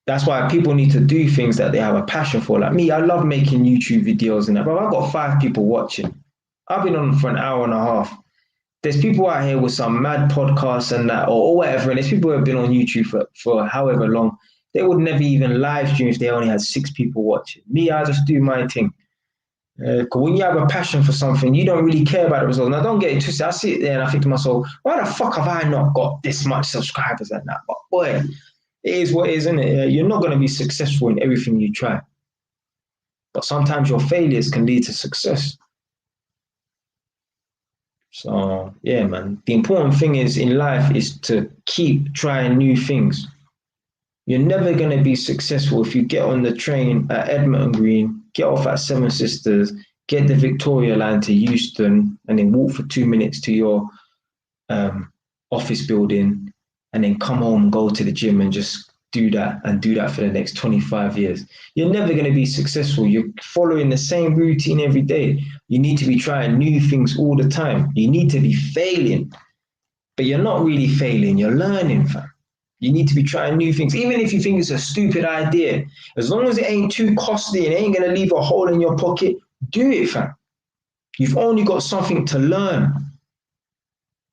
that's why people need to do things that they have a passion for. Like me, I love making YouTube videos and that, but I've got 5 people watching. I've been on for an hour and a half. There's people out here with some mad podcasts and that, or whatever, and there's people who have been on YouTube for however long. They would never even live stream if they only had 6 people watching. Me, I just do my thing. When you have a passion for something, you don't really care about the results. Now, don't get it twisted. I sit there and I think to myself, why the fuck have I not got this much subscribers and that? But boy, it is what it is, isn't it? You're not going to be successful in everything you try. But sometimes your failures can lead to success. So, yeah, man. The important thing is in life is to keep trying new things. You're never going to be successful if you get on the train at Edmonton Green, get off at Seven Sisters, get the Victoria line to Euston, and then walk for 2 minutes to your office building, and then come home, go to the gym, and just do that for the next 25 years. You're never going to be successful. You're following the same routine every day. You need to be trying new things all the time. You need to be failing, but you're not really failing. You're learning, fam. You need to be trying new things, even if you think it's a stupid idea. As long as it ain't too costly and it ain't going to leave a hole in your pocket, do it, fam. You've only got something to learn.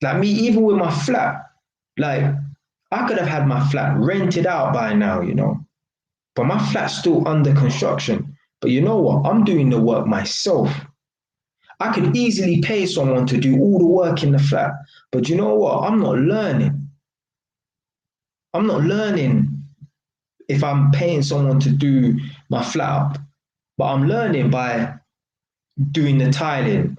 Like me, even with my flat, like I could have had my flat rented out by now, you know, but my flat's still under construction. But you know what? I'm doing the work myself. I could easily pay someone to do all the work in the flat, but you know what? I'm not learning. I'm not learning if I'm paying someone to do my flat up, but I'm learning by doing the tiling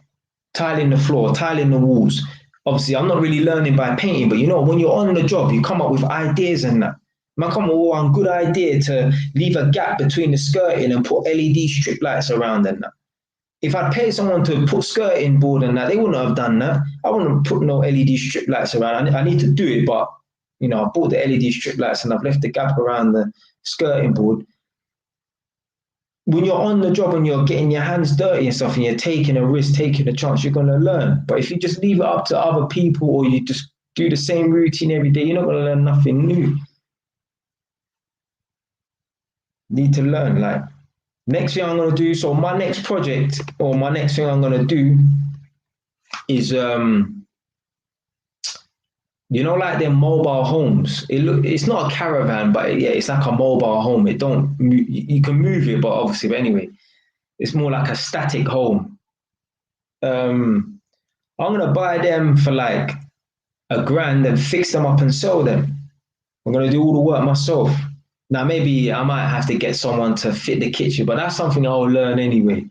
the floor, tiling the walls. Obviously, I'm not really learning by painting, but you know, when you're on the job, you come up with ideas and that. Man, come up with one good idea to leave a gap between the skirting and put LED strip lights around and that. If I'd paid someone to put skirting board and that, they wouldn't have done that. I wouldn't put no LED strip lights around. I need to do it, but you know, I bought the LED strip lights and I've left the gap around the skirting board. When you're on the job and you're getting your hands dirty and stuff and you're taking a risk, taking a chance, you're going to learn. But if you just leave it up to other people or you just do the same routine every day, you're not going to learn nothing new. Need to learn. Like, next thing I'm going to do, so my next project or my next thing I'm going to do is, you know, like them mobile homes. It's not a caravan, but yeah, it's like a mobile home. You can move it, but obviously, but anyway, it's more like a static home. I'm gonna buy them for like $1,000 and fix them up and sell them. I'm gonna do all the work myself. Now maybe I might have to get someone to fit the kitchen, but that's something I'll learn anyway.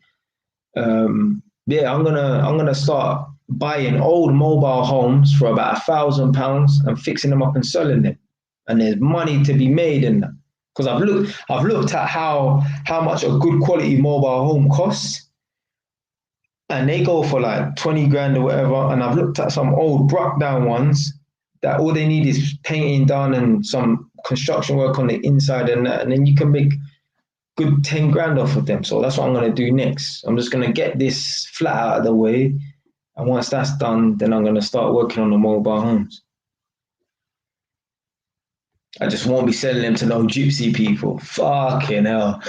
Yeah, I'm gonna start buying old mobile homes for about £1,000 and fixing them up and selling them. And there's money to be made in that. Because I've looked at how much a good quality mobile home costs. And they go for like 20 grand or whatever. And I've looked at some old broke down ones that all they need is painting done and some construction work on the inside and that. And then you can make good 10 grand off of them. So that's what I'm going to do next. I'm just going to get this flat out of the way. And once that's done, then I'm going to start working on the mobile homes. I just won't be selling them to no gypsy people. Fucking hell.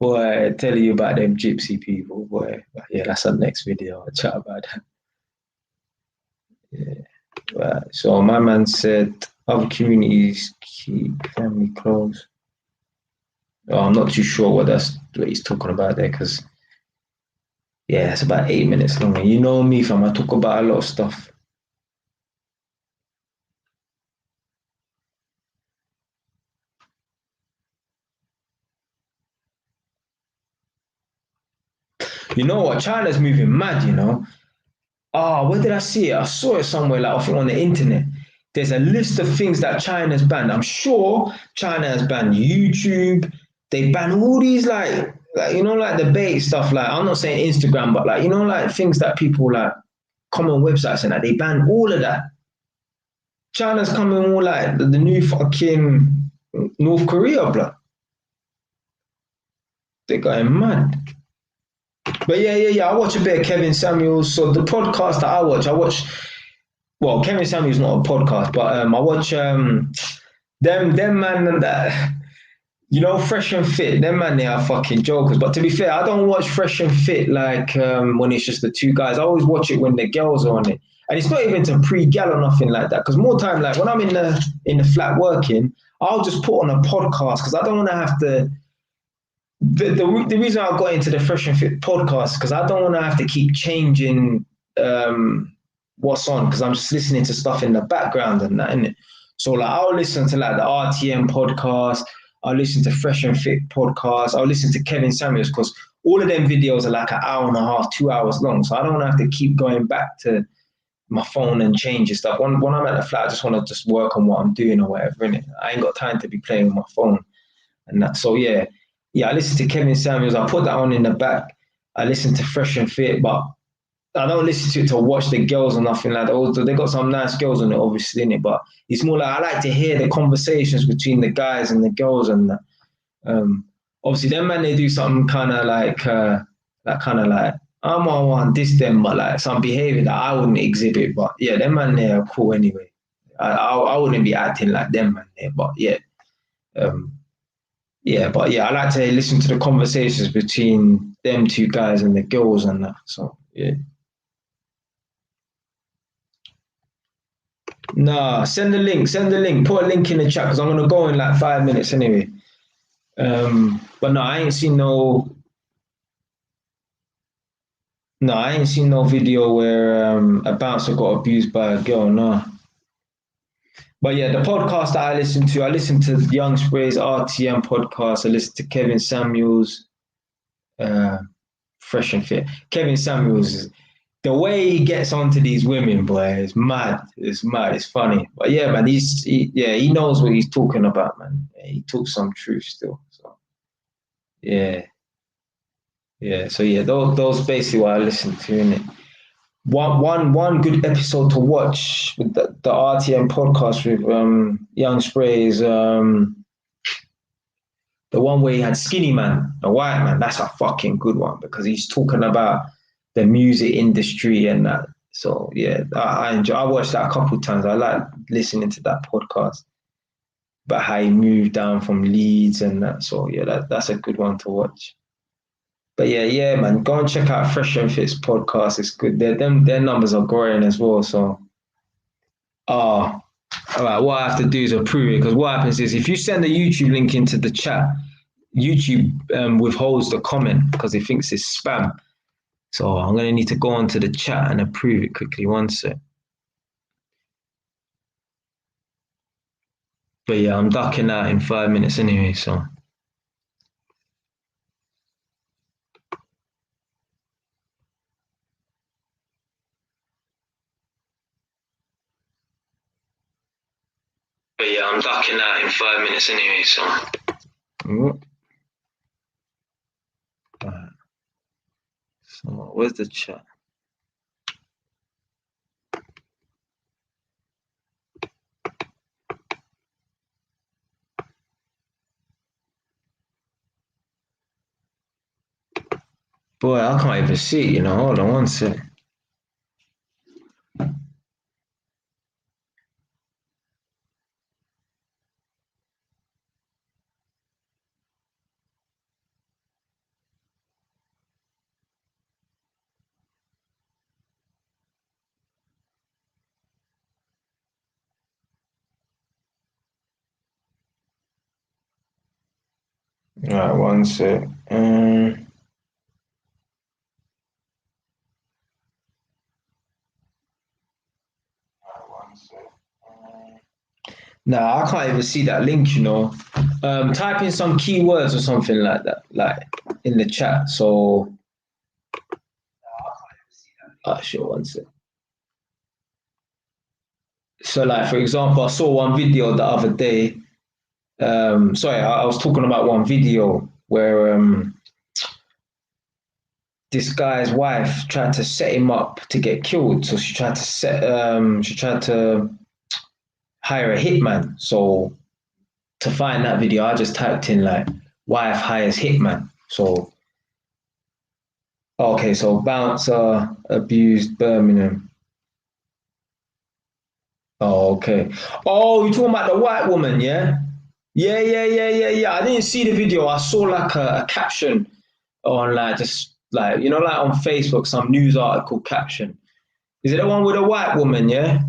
Boy, I tell you about them gypsy people, boy. But yeah, that's the next video. I'll chat about that. Yeah. Right. So my man said other communities keep family close. Oh, I'm not too sure what he's talking about there, because yeah, it's about 8 minutes long. And you know me, fam, I talk about a lot of stuff. You know what? China's moving mad, you know. Ah, where did I see it? I saw it somewhere, like I think on the internet. There's a list of things that China's banned. I'm sure China has banned YouTube. They ban all these like you know, like the bait stuff. Like I'm not saying Instagram, but like you know, like things that people like common websites and that they ban all of that. China's coming all like the new fucking North Korea, bro. They're going mad. But yeah. I watch a bit of Kevin Samuels. So the podcast that I watch. Well, Kevin Samuels not a podcast, but I watch them man and that. You know, Fresh and Fit. Them man, they are fucking jokers. But to be fair, I don't watch Fresh and Fit like when it's just the two guys. I always watch it when the girls are on it, and it's not even to pre-gal or nothing like that. Because more time, like when I'm in the flat working, I'll just put on a podcast because I don't want to have to. The reason I got into the Fresh and Fit podcast because I don't want to have to keep changing what's on because I'm just listening to stuff in the background and that, innit? So like I'll listen to like the RTM podcast, I'll listen to Fresh and Fit podcast, I'll listen to Kevin Samuels because all of them videos are like an hour and a half, 2 hours long. So I don't have to keep going back to my phone and changing stuff. When I'm at the flat, I just want to just work on what I'm doing or whatever, innit? I ain't got time to be playing with my phone and that. So yeah, I listen to Kevin Samuels. I put that on in the back. I listen to Fresh and Fit, but I don't listen to it to watch the girls or nothing like that. Also, they got some nice girls on it, obviously, in it. But it's more like I like to hear the conversations between the guys and the girls, and obviously, them man they do something kind of like I'm on one this them, but like some behavior that I wouldn't exhibit. But yeah, them man they are cool anyway. I wouldn't be acting like them man there, but yeah. Um, I like to listen to the conversations between them two guys and the girls and that. So yeah. Nah, send the link. Send the link. Put a link in the chat because I'm gonna go in like 5 minutes anyway. But no, I ain't seen no. No, I ain't seen no video where a bouncer got abused by a girl. No. But yeah, the podcast that I listen to Young Spray's RTM podcast. I listen to Kevin Samuels, uh, Fresh and Fit. Kevin Samuels, the way he gets onto these women, boy, is mad. It's mad. It's funny. But yeah, man, he knows what he's talking about, man. He talks some truth still. So yeah, yeah. So yeah, those basically what I listen to, innit? One good episode to watch with the RTM podcast with Young Spray is the one where he had Skinny Man, a white man. That's a fucking good one because he's talking about the music industry and that. So yeah, I enjoy. I watched that a couple of times. I like listening to that podcast about how he moved down from Leeds and that. So yeah, that's a good one to watch. But yeah, man, go and check out Fresh and Fit's podcast. It's good. Their numbers are growing as well. So all right, what I have to do is approve it because what happens is if you send the YouTube link into the chat, YouTube withholds the comment because it thinks it's spam. So I'm going to need to go onto the chat and approve it quickly. One sec. But yeah, I'm ducking out in 5 minutes anyway, so. But yeah, I'm ducking out in 5 minutes anyway, so. Right. So where's the chat? Boy, I can't even see it, you know. Hold on one sec. All right, one sec. No, I can't even see that link, you know. Type in some keywords or something like that, like in the chat. So Sure, one sec. So, like for example, I saw one video the other day. Sorry, I was talking about one video where this guy's wife tried to set him up to get killed. So she tried to hire a hitman. So to find that video, I just typed in like wife hires hitman. So okay, so bouncer abused Birmingham. Oh, okay. Oh, you're talking about the white woman, yeah? Yeah. I didn't see the video. I saw like a caption on like just like like on Facebook, some news article caption. Is it the one with a white woman? Yeah,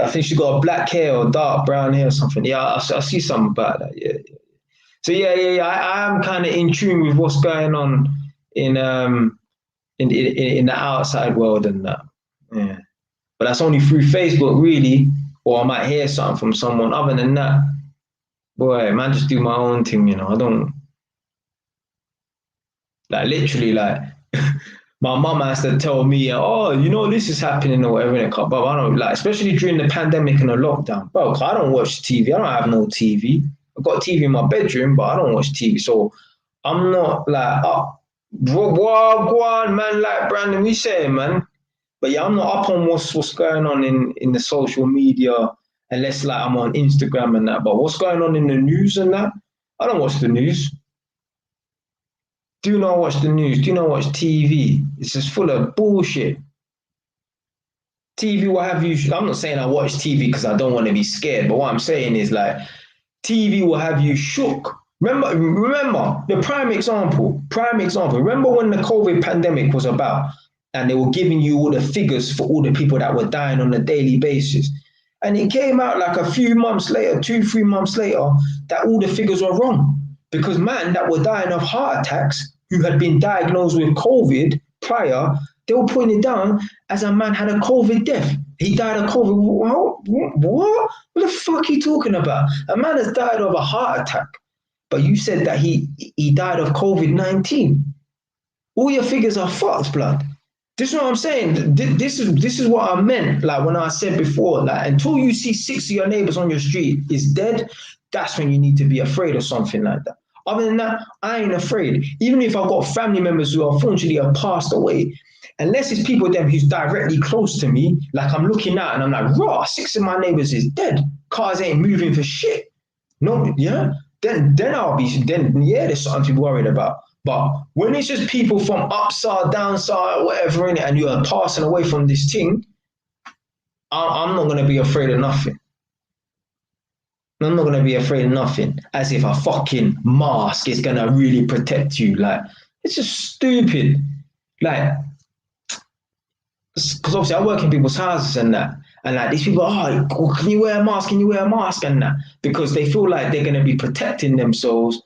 I think she got black hair or dark brown hair or something. Yeah, I see something about that. Yeah. So yeah. I am kind of in tune with what's going on in in the outside world and that. Yeah, but that's only through Facebook, really, or I might hear something from someone. Other than that, boy, man, just do my own thing. I don't like literally like. My mum has to tell me, oh, this is happening or whatever. And but I don't like, especially during the pandemic and the lockdown, bro. I don't watch TV. I don't have no TV. I've got a TV in my bedroom, but I don't watch TV. So I'm not like, go on, man. Like Brandon, we saying, man. But yeah, I'm not up on what's going on in the social media unless like I'm on Instagram and that. But what's going on in the news and that, I don't watch the news. Do not watch the news. Do not watch TV. It's just full of bullshit. TV will have you. I'm not saying I watch TV because I don't want to be scared, but what I'm saying is like TV will have you shook. Remember the prime example. Remember when the COVID pandemic was about, and they were giving you all the figures for all the people that were dying on a daily basis, and it came out like a few months later, 2-3 months later, that all the figures were wrong because man that were dying of heart attacks who had been diagnosed with COVID prior, they were putting it down as a man had a COVID death. He died of COVID. What? What the fuck are you talking about? A man has died of a heart attack, but you said that he died of COVID-19. All your figures are fucked, blood. This is what I'm saying. This is what I meant. Like when I said before, like until you see 6 of your neighbors on your street is dead, that's when you need to be afraid of something like that. Other than that, I ain't afraid. Even if I've got family members who unfortunately have passed away, unless it's people them who's directly close to me, like I'm looking out and I'm like, raw, 6 of my neighbors is dead. Cars ain't moving for shit. No, yeah. Then there's something to be worried about. But when it's just people from upside, downside, whatever in it, and you are passing away from this thing, I'm not gonna be afraid of nothing. I'm not gonna be afraid of nothing. As if a fucking mask is gonna really protect you. Like it's just stupid. Like, because obviously I work in people's houses and that, and like these people, can you wear a mask? Can you wear a mask and that? Because they feel like they're gonna be protecting themselves.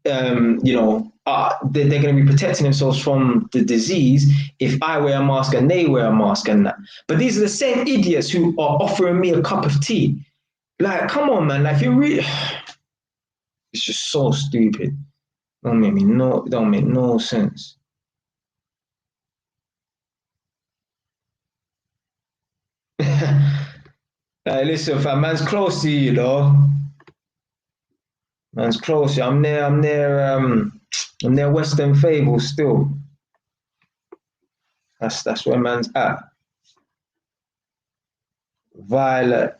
They're going to be protecting themselves from the disease if I wear a mask and they wear a mask and that. But these are the same idiots who are offering me a cup of tea. Like, come on, man. Like, you really, it's just so stupid. Don't make no sense. Like, listen, fam, man's close to you, though. Man's close. I'm near Western Fable still. That's where man's at. Violet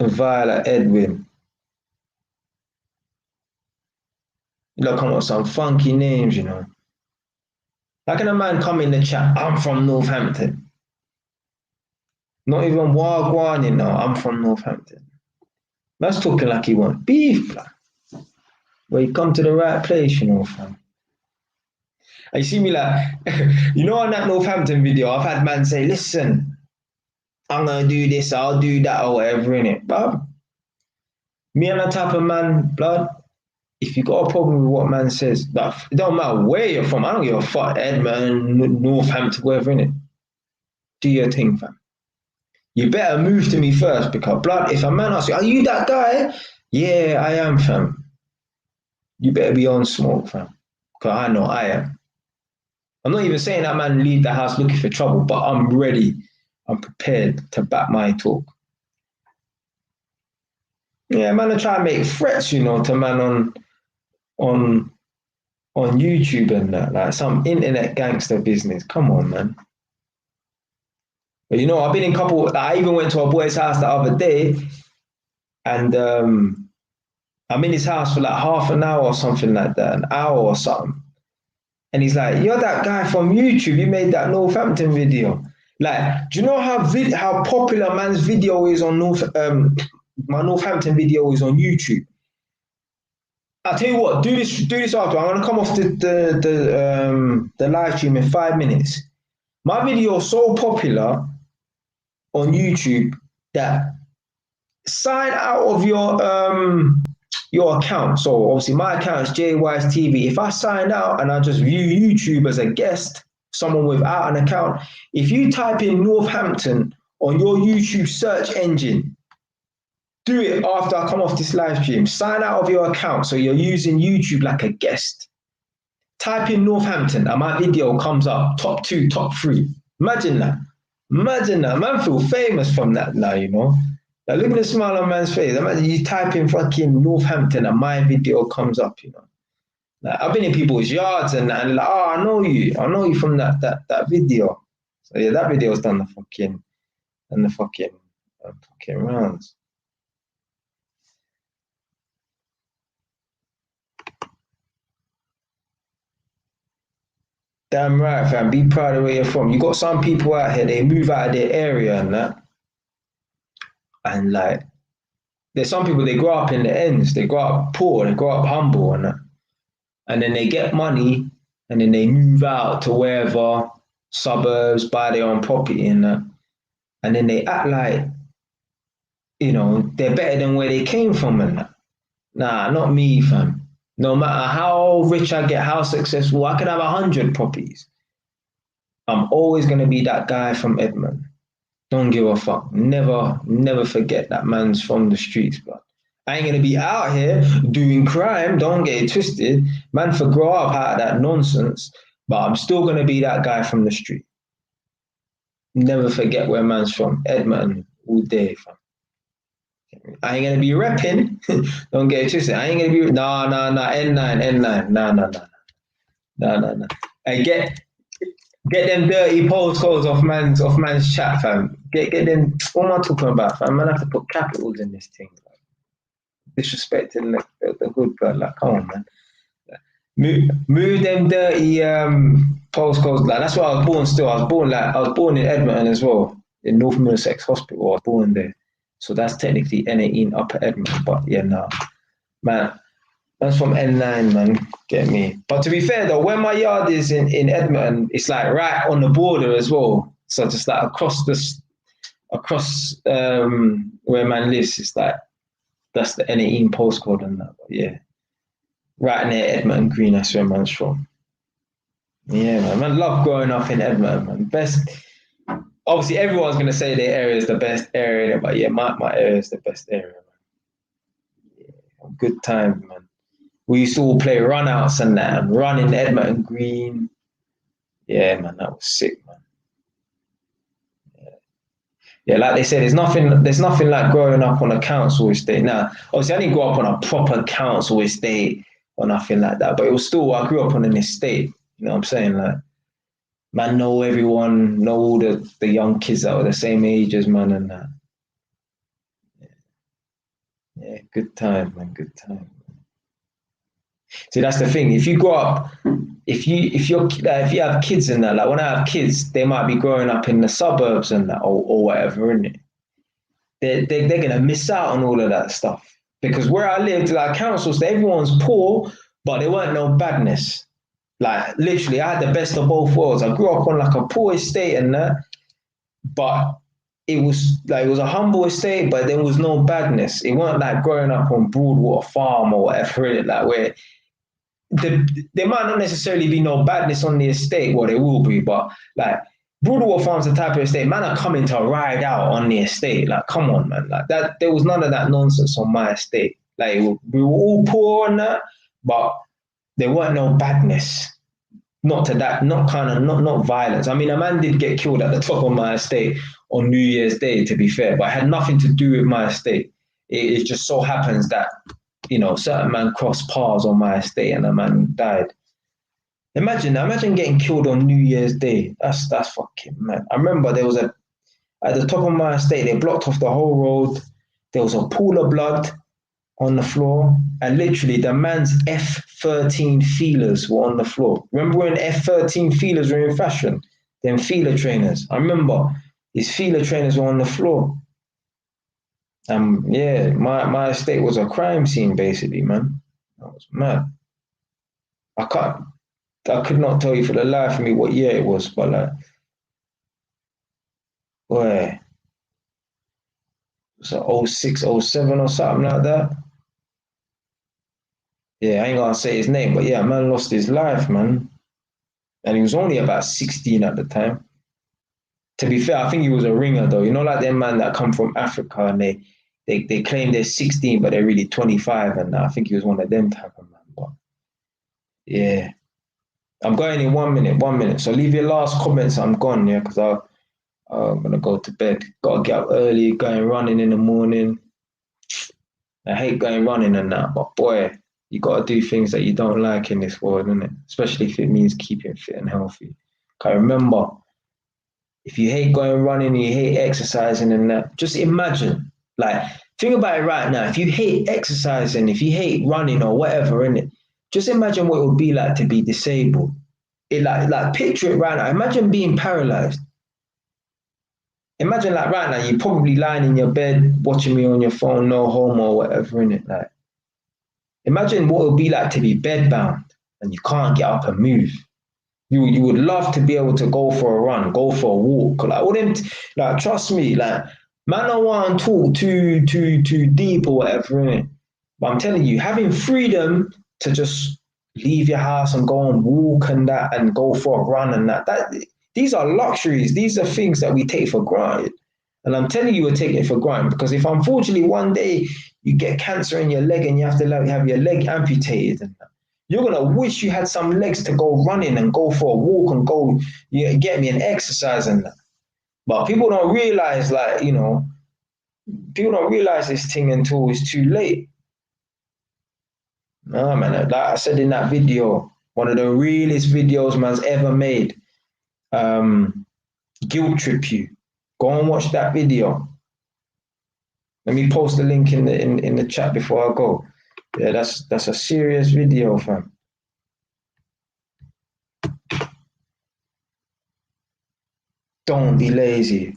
Edwin. Look, come on, some funky names, How can a man come in the chat? I'm from Northampton. Not even Wagwan, I'm from Northampton. Man's talking like he want beef, like. Well, you come to the right place, fam. And you see me like, on that Northampton video, I've had man say, listen, I'm going to do this, I'll do that, or whatever, innit? But me and that type of man, blood, if you got a problem with what man says, it don't matter where you're from, I don't give a fuck, Edmund, Northampton, wherever, innit? Do your thing, fam. You better move to me first, because, blood, if a man asks you, are you that guy? Yeah, I am, fam. You better be on smoke, fam. Because I know I am. I'm not even saying that man leave the house looking for trouble, but I'm ready. I'm prepared to back my talk. Yeah, man, I try to make threats, to man on YouTube and that, like some internet gangster business. Come on, man. But I've been in couple. Like, I even went to a boy's house the other day, and I'm in his house for like half an hour or something like that, an hour or something. And he's like, "You're that guy from YouTube. You made that Northampton video. Like, do you know how popular man's video is on my Northampton video is on YouTube? I'll tell you what. Do this after. I'm gonna come off the live stream in 5 minutes. My video is so popular on YouTube that sign out of your account. So obviously my account is JWise TV. If I sign out and I just view YouTube as a guest, someone without an account, if you type in Northampton on your YouTube search engine, do it after I come off this live stream. Sign out of your account so you're using YouTube like a guest. Type in Northampton and my video comes up top 2, top 3. Imagine that. Man feel famous from that now, Like, look at the smile on man's face. Imagine you type in fucking Northampton and my video comes up, Like, I've been in people's yards and like, oh, I know you from that video. So yeah, that video's done the fucking rounds. Damn right, fam. Be proud of where you're from. You got some people out here, they move out of their area and that. And like, there's some people, they grow up in the ends. They grow up poor, they grow up humble and that. And then they get money and then they move out to wherever, suburbs, buy their own property and that. And then they act like, they're better than where they came from and that. Nah, not me, fam. No matter how rich I get, how successful, I could have 100 properties. I'm always going to be that guy from Edmund. Don't give a fuck. Never forget that man's from the streets, bro. I ain't going to be out here doing crime. Don't get it twisted. Man, for grow up out of that nonsense, but I'm still going to be that guy from the street. Never forget where man's from. Edmonton, all day, fam. I ain't gonna be repping. Don't get it twisted. I ain't gonna be N9. No. Hey, get them dirty postcodes off man's chat, fam. Get them. What am I talking about, fam? Man, I have to put capitals in this thing. Like, disrespecting the good blood. Like, come on, man. Move them dirty postcodes. Like, that's where I was born. Still, I was born in Edmonton as well, in North Middlesex Hospital. I was born there. So that's technically N18 Upper Edmonton, but yeah, no. Man, that's from N9, man, get me. But to be fair though, where my yard is in Edmonton, it's like right on the border as well. So just like across where man lives, it's like, that's the N18 postcode and that, but yeah. Right near Edmonton Green, that's where man's from. Yeah, man, love growing up in Edmonton, man. Best. Obviously, everyone's going to say their area is the best area, but yeah, my area is the best area, man. Yeah, good time, man. We used to all play run-outs and that, and run in Edmonton Green. Yeah, man, that was sick, man. Yeah, like they said, there's nothing like growing up on a council estate. Now, obviously, I didn't grow up on a proper council estate or nothing like that, but it was still, I grew up on an estate. You know what I'm saying? Like, man, know everyone, know all the young kids that were the same age as man and that. Yeah, good time, man, good time. See, that's the thing. If you grow up, if you have kids and that, like when I have kids, they might be growing up in the suburbs and that, or whatever, innit? They're gonna miss out on all of that stuff because where I lived, like councils, everyone's poor, but there weren't no badness. Like literally, I had the best of both worlds. I grew up on like a poor estate and that, but it was a humble estate, but there was no badness. It wasn't like growing up on Broadwater Farm or whatever, innit? Like where there might not necessarily be no badness on the estate. Well, there will be, but like Broadwater Farm's the type of estate, man are coming to ride out on the estate. Like, come on, man. Like that, there was none of that nonsense on my estate. Like we were all poor on that, but there weren't no badness. not to that, not violence. I mean, a man did get killed at the top of my estate on New Year's Day, to be fair, but it had nothing to do with my estate. It just so happens that, certain man crossed paths on my estate and a man died. Imagine getting killed on New Year's Day. That's fucking mad. I remember there was at the top of my estate, they blocked off the whole road. There was a pool of blood on the floor, and literally the man's F13 feelers were on the floor. Remember when F13 feelers were in fashion? Them feeler trainers. I remember his feeler trainers were on the floor. Yeah, my estate was a crime scene basically, man. That was mad. I could not tell you for the life of me what year it was, but like, boy, it was like 06, 07 or something like that. Yeah, I ain't gonna say his name, but yeah, man lost his life, man. And he was only about 16 at the time. To be fair, I think he was a ringer though. Like them man that come from Africa and they claim they're 16, but they're really 25, and I think he was one of them type of man. But yeah. I'm going in 1 minute. So leave your last comments. I'm gone, yeah, because I'm going to go to bed. Got to get up early, going running in the morning. I hate going running and that, but boy, you got to do things that you don't like in this world, innit? Especially if it means keeping fit and healthy. Because remember, if you hate going running and you hate exercising and that, just imagine, like, think about it right now. If you hate exercising, if you hate running or whatever, innit? Just imagine what it would be like to be disabled. Like picture it right now. Imagine being paralyzed. Imagine like right now, you're probably lying in your bed, watching me on your phone, no homo or whatever, innit? Like, imagine what it would be like to be bedbound and you can't get up and move. You would love to be able to go for a run, go for a walk. Like trust me, like, man, I don't want to talk too deep or whatever, innit? But I'm telling you, having freedom to just leave your house and go and walk and that and go for a run and that these are luxuries. These are things that we take for granted. And I'm telling you, we're taking it for granted because if unfortunately one day you get cancer in your leg and you have to have your leg amputated, and you're going to wish you had some legs to go running and go for a walk and go get me an exercise and that. But people don't realize, like, people don't realize this thing until it's too late. No, man, like I said in that video, one of the realest videos man's ever made, Guilt Trip You. Go and watch that video. Let me post the link in the chat before I go. Yeah, that's a serious video, fam. Don't be lazy.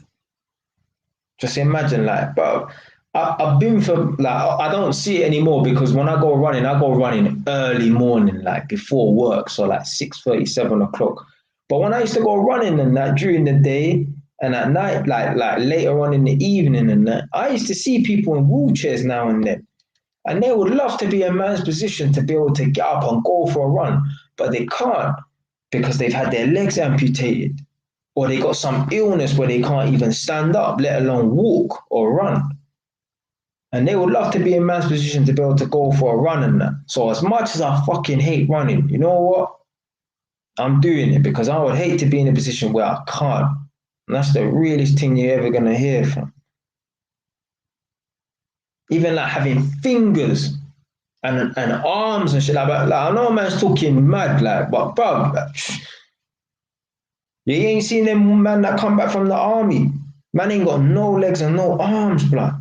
Just imagine, like, bro, I've been for, like, I don't see it anymore because when I go running early morning, like before work, so like 6:30, 7 o'clock. But when I used to go running and that during the day and at night, like later on in the evening and that, I used to see people in wheelchairs now and then. And they would love to be in a man's position to be able to get up and go for a run, but they can't because they've had their legs amputated or they got some illness where they can't even stand up, let alone walk or run. And they would love to be in man's position to be able to go for a run and that. So as much as I fucking hate running, you know what? I'm doing it because I would hate to be in a position where I can't. And that's the realest thing you're ever going to hear from. Even like having fingers and arms and shit like that. Like, I know man's talking mad, like, but bro, you ain't seen them man that come back from the army. Man ain't got no legs and no arms, blood.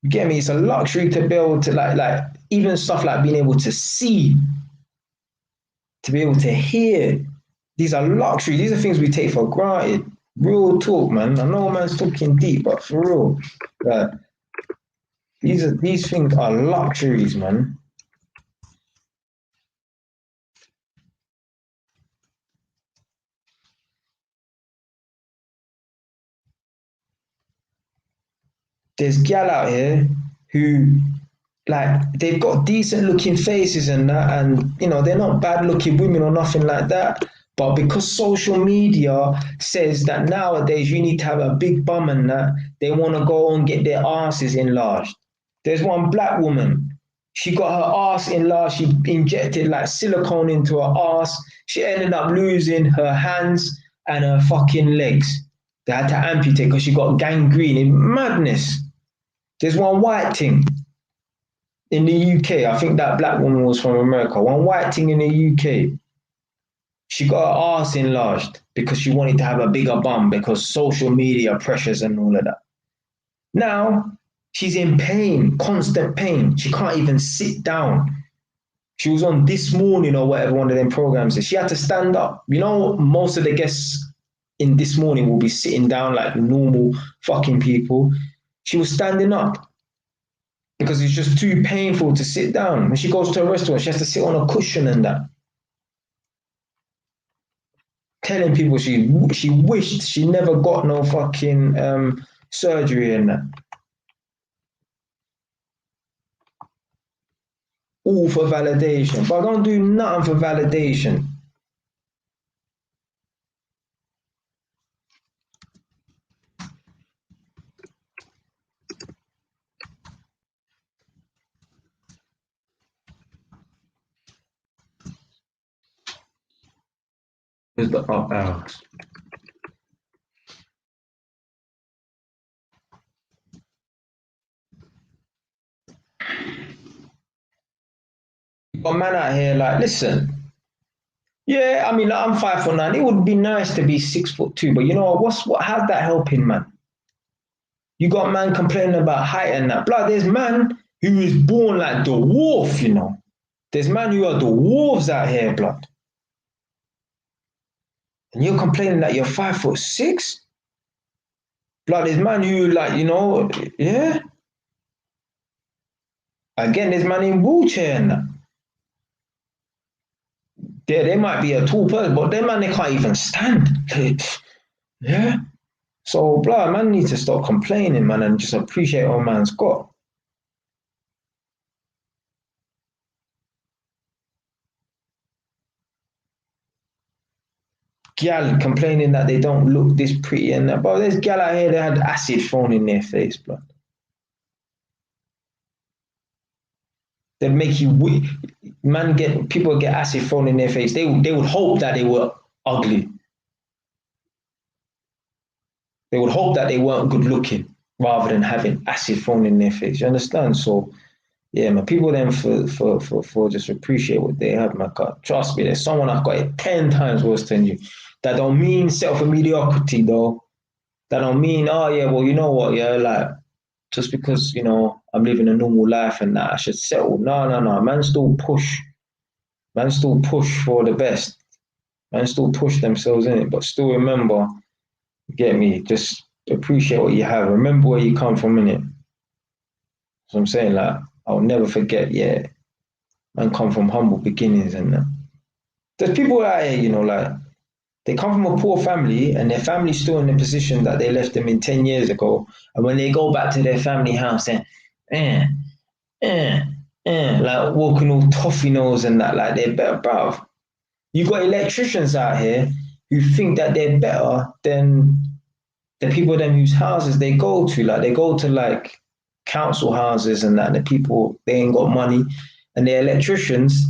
You get me? It's a luxury to be able to like even stuff like being able to see, to be able to hear. These are luxury. These are things we take for granted. Real talk, man. I know man's talking deep, but for real, these things are luxuries, man. There's gal out here who, like, they've got decent looking faces and that, and they're not bad looking women or nothing like that. But because social media says that nowadays you need to have a big bum and that, they want to go and get their asses enlarged. There's one black woman. She got her ass enlarged. She injected like silicone into her ass. She ended up losing her hands and her fucking legs. They had to amputate because she got gangrene. In madness. There's one white thing in the UK. I think that black woman was from America. One white thing in the UK. She got her ass enlarged because she wanted to have a bigger bum because social media pressures and all of that. Now she's in pain, constant pain. She can't even sit down. She was on This Morning or whatever one of them programs is. She had to stand up. You know, most of the guests in This Morning will be sitting down like normal fucking people. She was standing up because it's just too painful to sit down. When she goes to a restaurant, she has to sit on a cushion and that. Telling people she wished she never got no fucking surgery and that. All for validation. But I don't do nothing for validation. Where's the up hours? Got man out here like, listen, yeah, I mean, like, I'm 5'9". It would be nice to be 6'2", but you know what? How's that helping, man? You got man complaining about height and that. Blood, there's man who is born like the dwarf, you know. There's man who are the dwarves out here, blood. And you're complaining that you're 5'6". Blood, there's man who like, you know, yeah. Again, there's man in wheelchair and that. They might be a tall person, but them man, they can't even stand. Yeah. So, blah, man needs to stop complaining, man, and just appreciate what man's got. Gal complaining that they don't look this pretty and that. But there's gal out here that had acid thrown in their face, blood. They'd make you, people get acid thrown in their face. They would hope that they were ugly. They would hope that they weren't good looking rather than having acid thrown in their face. You understand? So, yeah, man, people then for just appreciate what they have, man. God, trust me, there's someone I've got it 10 times worse than you. That don't mean self mediocrity, though. That don't mean, oh, yeah, well, you know what, yeah, like, just because, you know, I'm living a normal life and that I should settle. No. Man still push. Man still push for the best. Man still push themselves in it. But still remember, get me, just appreciate what you have. Remember where you come from, innit? So I'm saying, like, I'll never forget, yeah, man come from humble beginnings and that. There's people out here, you know, like, they come from a poor family and their family's still in the position that they left them in 10 years ago. And when they go back to their family house, they're, like walking all toffee nose and that, like they're better, bruv. You got electricians out here who think that they're better than the people them whose houses they go to. Like they go to like council houses and that, and the people, they ain't got money. And the electricians,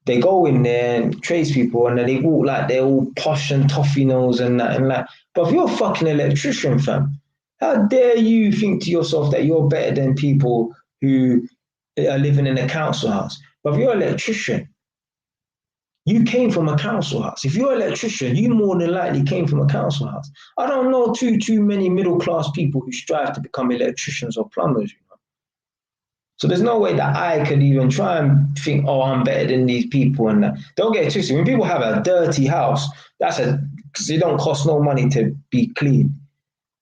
they go in there and tradespeople and then they walk like they're all posh and toffee nose and that. And like, but if you're a fucking electrician, fam, how dare you think to yourself that you're better than people who are living in a council house? But if you're an electrician, you came from a council house. If you're an electrician, you more than likely came from a council house. I don't know too many middle class people who strive to become electricians or plumbers, you know. So there's no way that I could even try and think, oh, I'm better than these people and that. Don't get it twisted. When people have a dirty house, because it don't cost no money to be clean.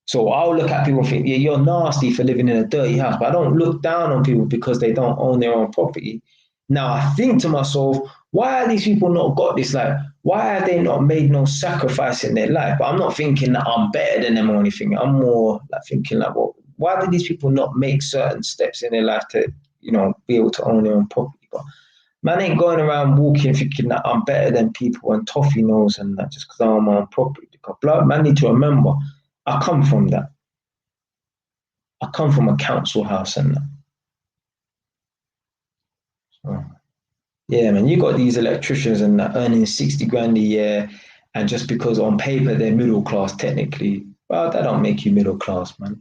So I'll look at people and think, yeah, you're nasty for living in a dirty house. But I don't look down on people because they don't own their own property. Now I think to myself, why are these people not got this? Like, why have they not made no sacrifice in their life? But I'm not thinking that I'm better than them or anything. I'm more like thinking like, well, why did these people not make certain steps in their life to, you know, be able to own their own property? But man ain't going around walking thinking that I'm better than people and toffee nose and that just because I own my own property. Because blood, man need to remember, I come from that. I come from a council house and that. Oh. Yeah, man, you got these electricians and that earning 60 grand a year, and just because on paper they're middle class technically, well, that don't make you middle class, man.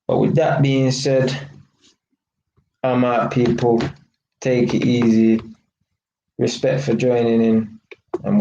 But with that being said, I'm out, people. Take it easy. Respect for joining in. And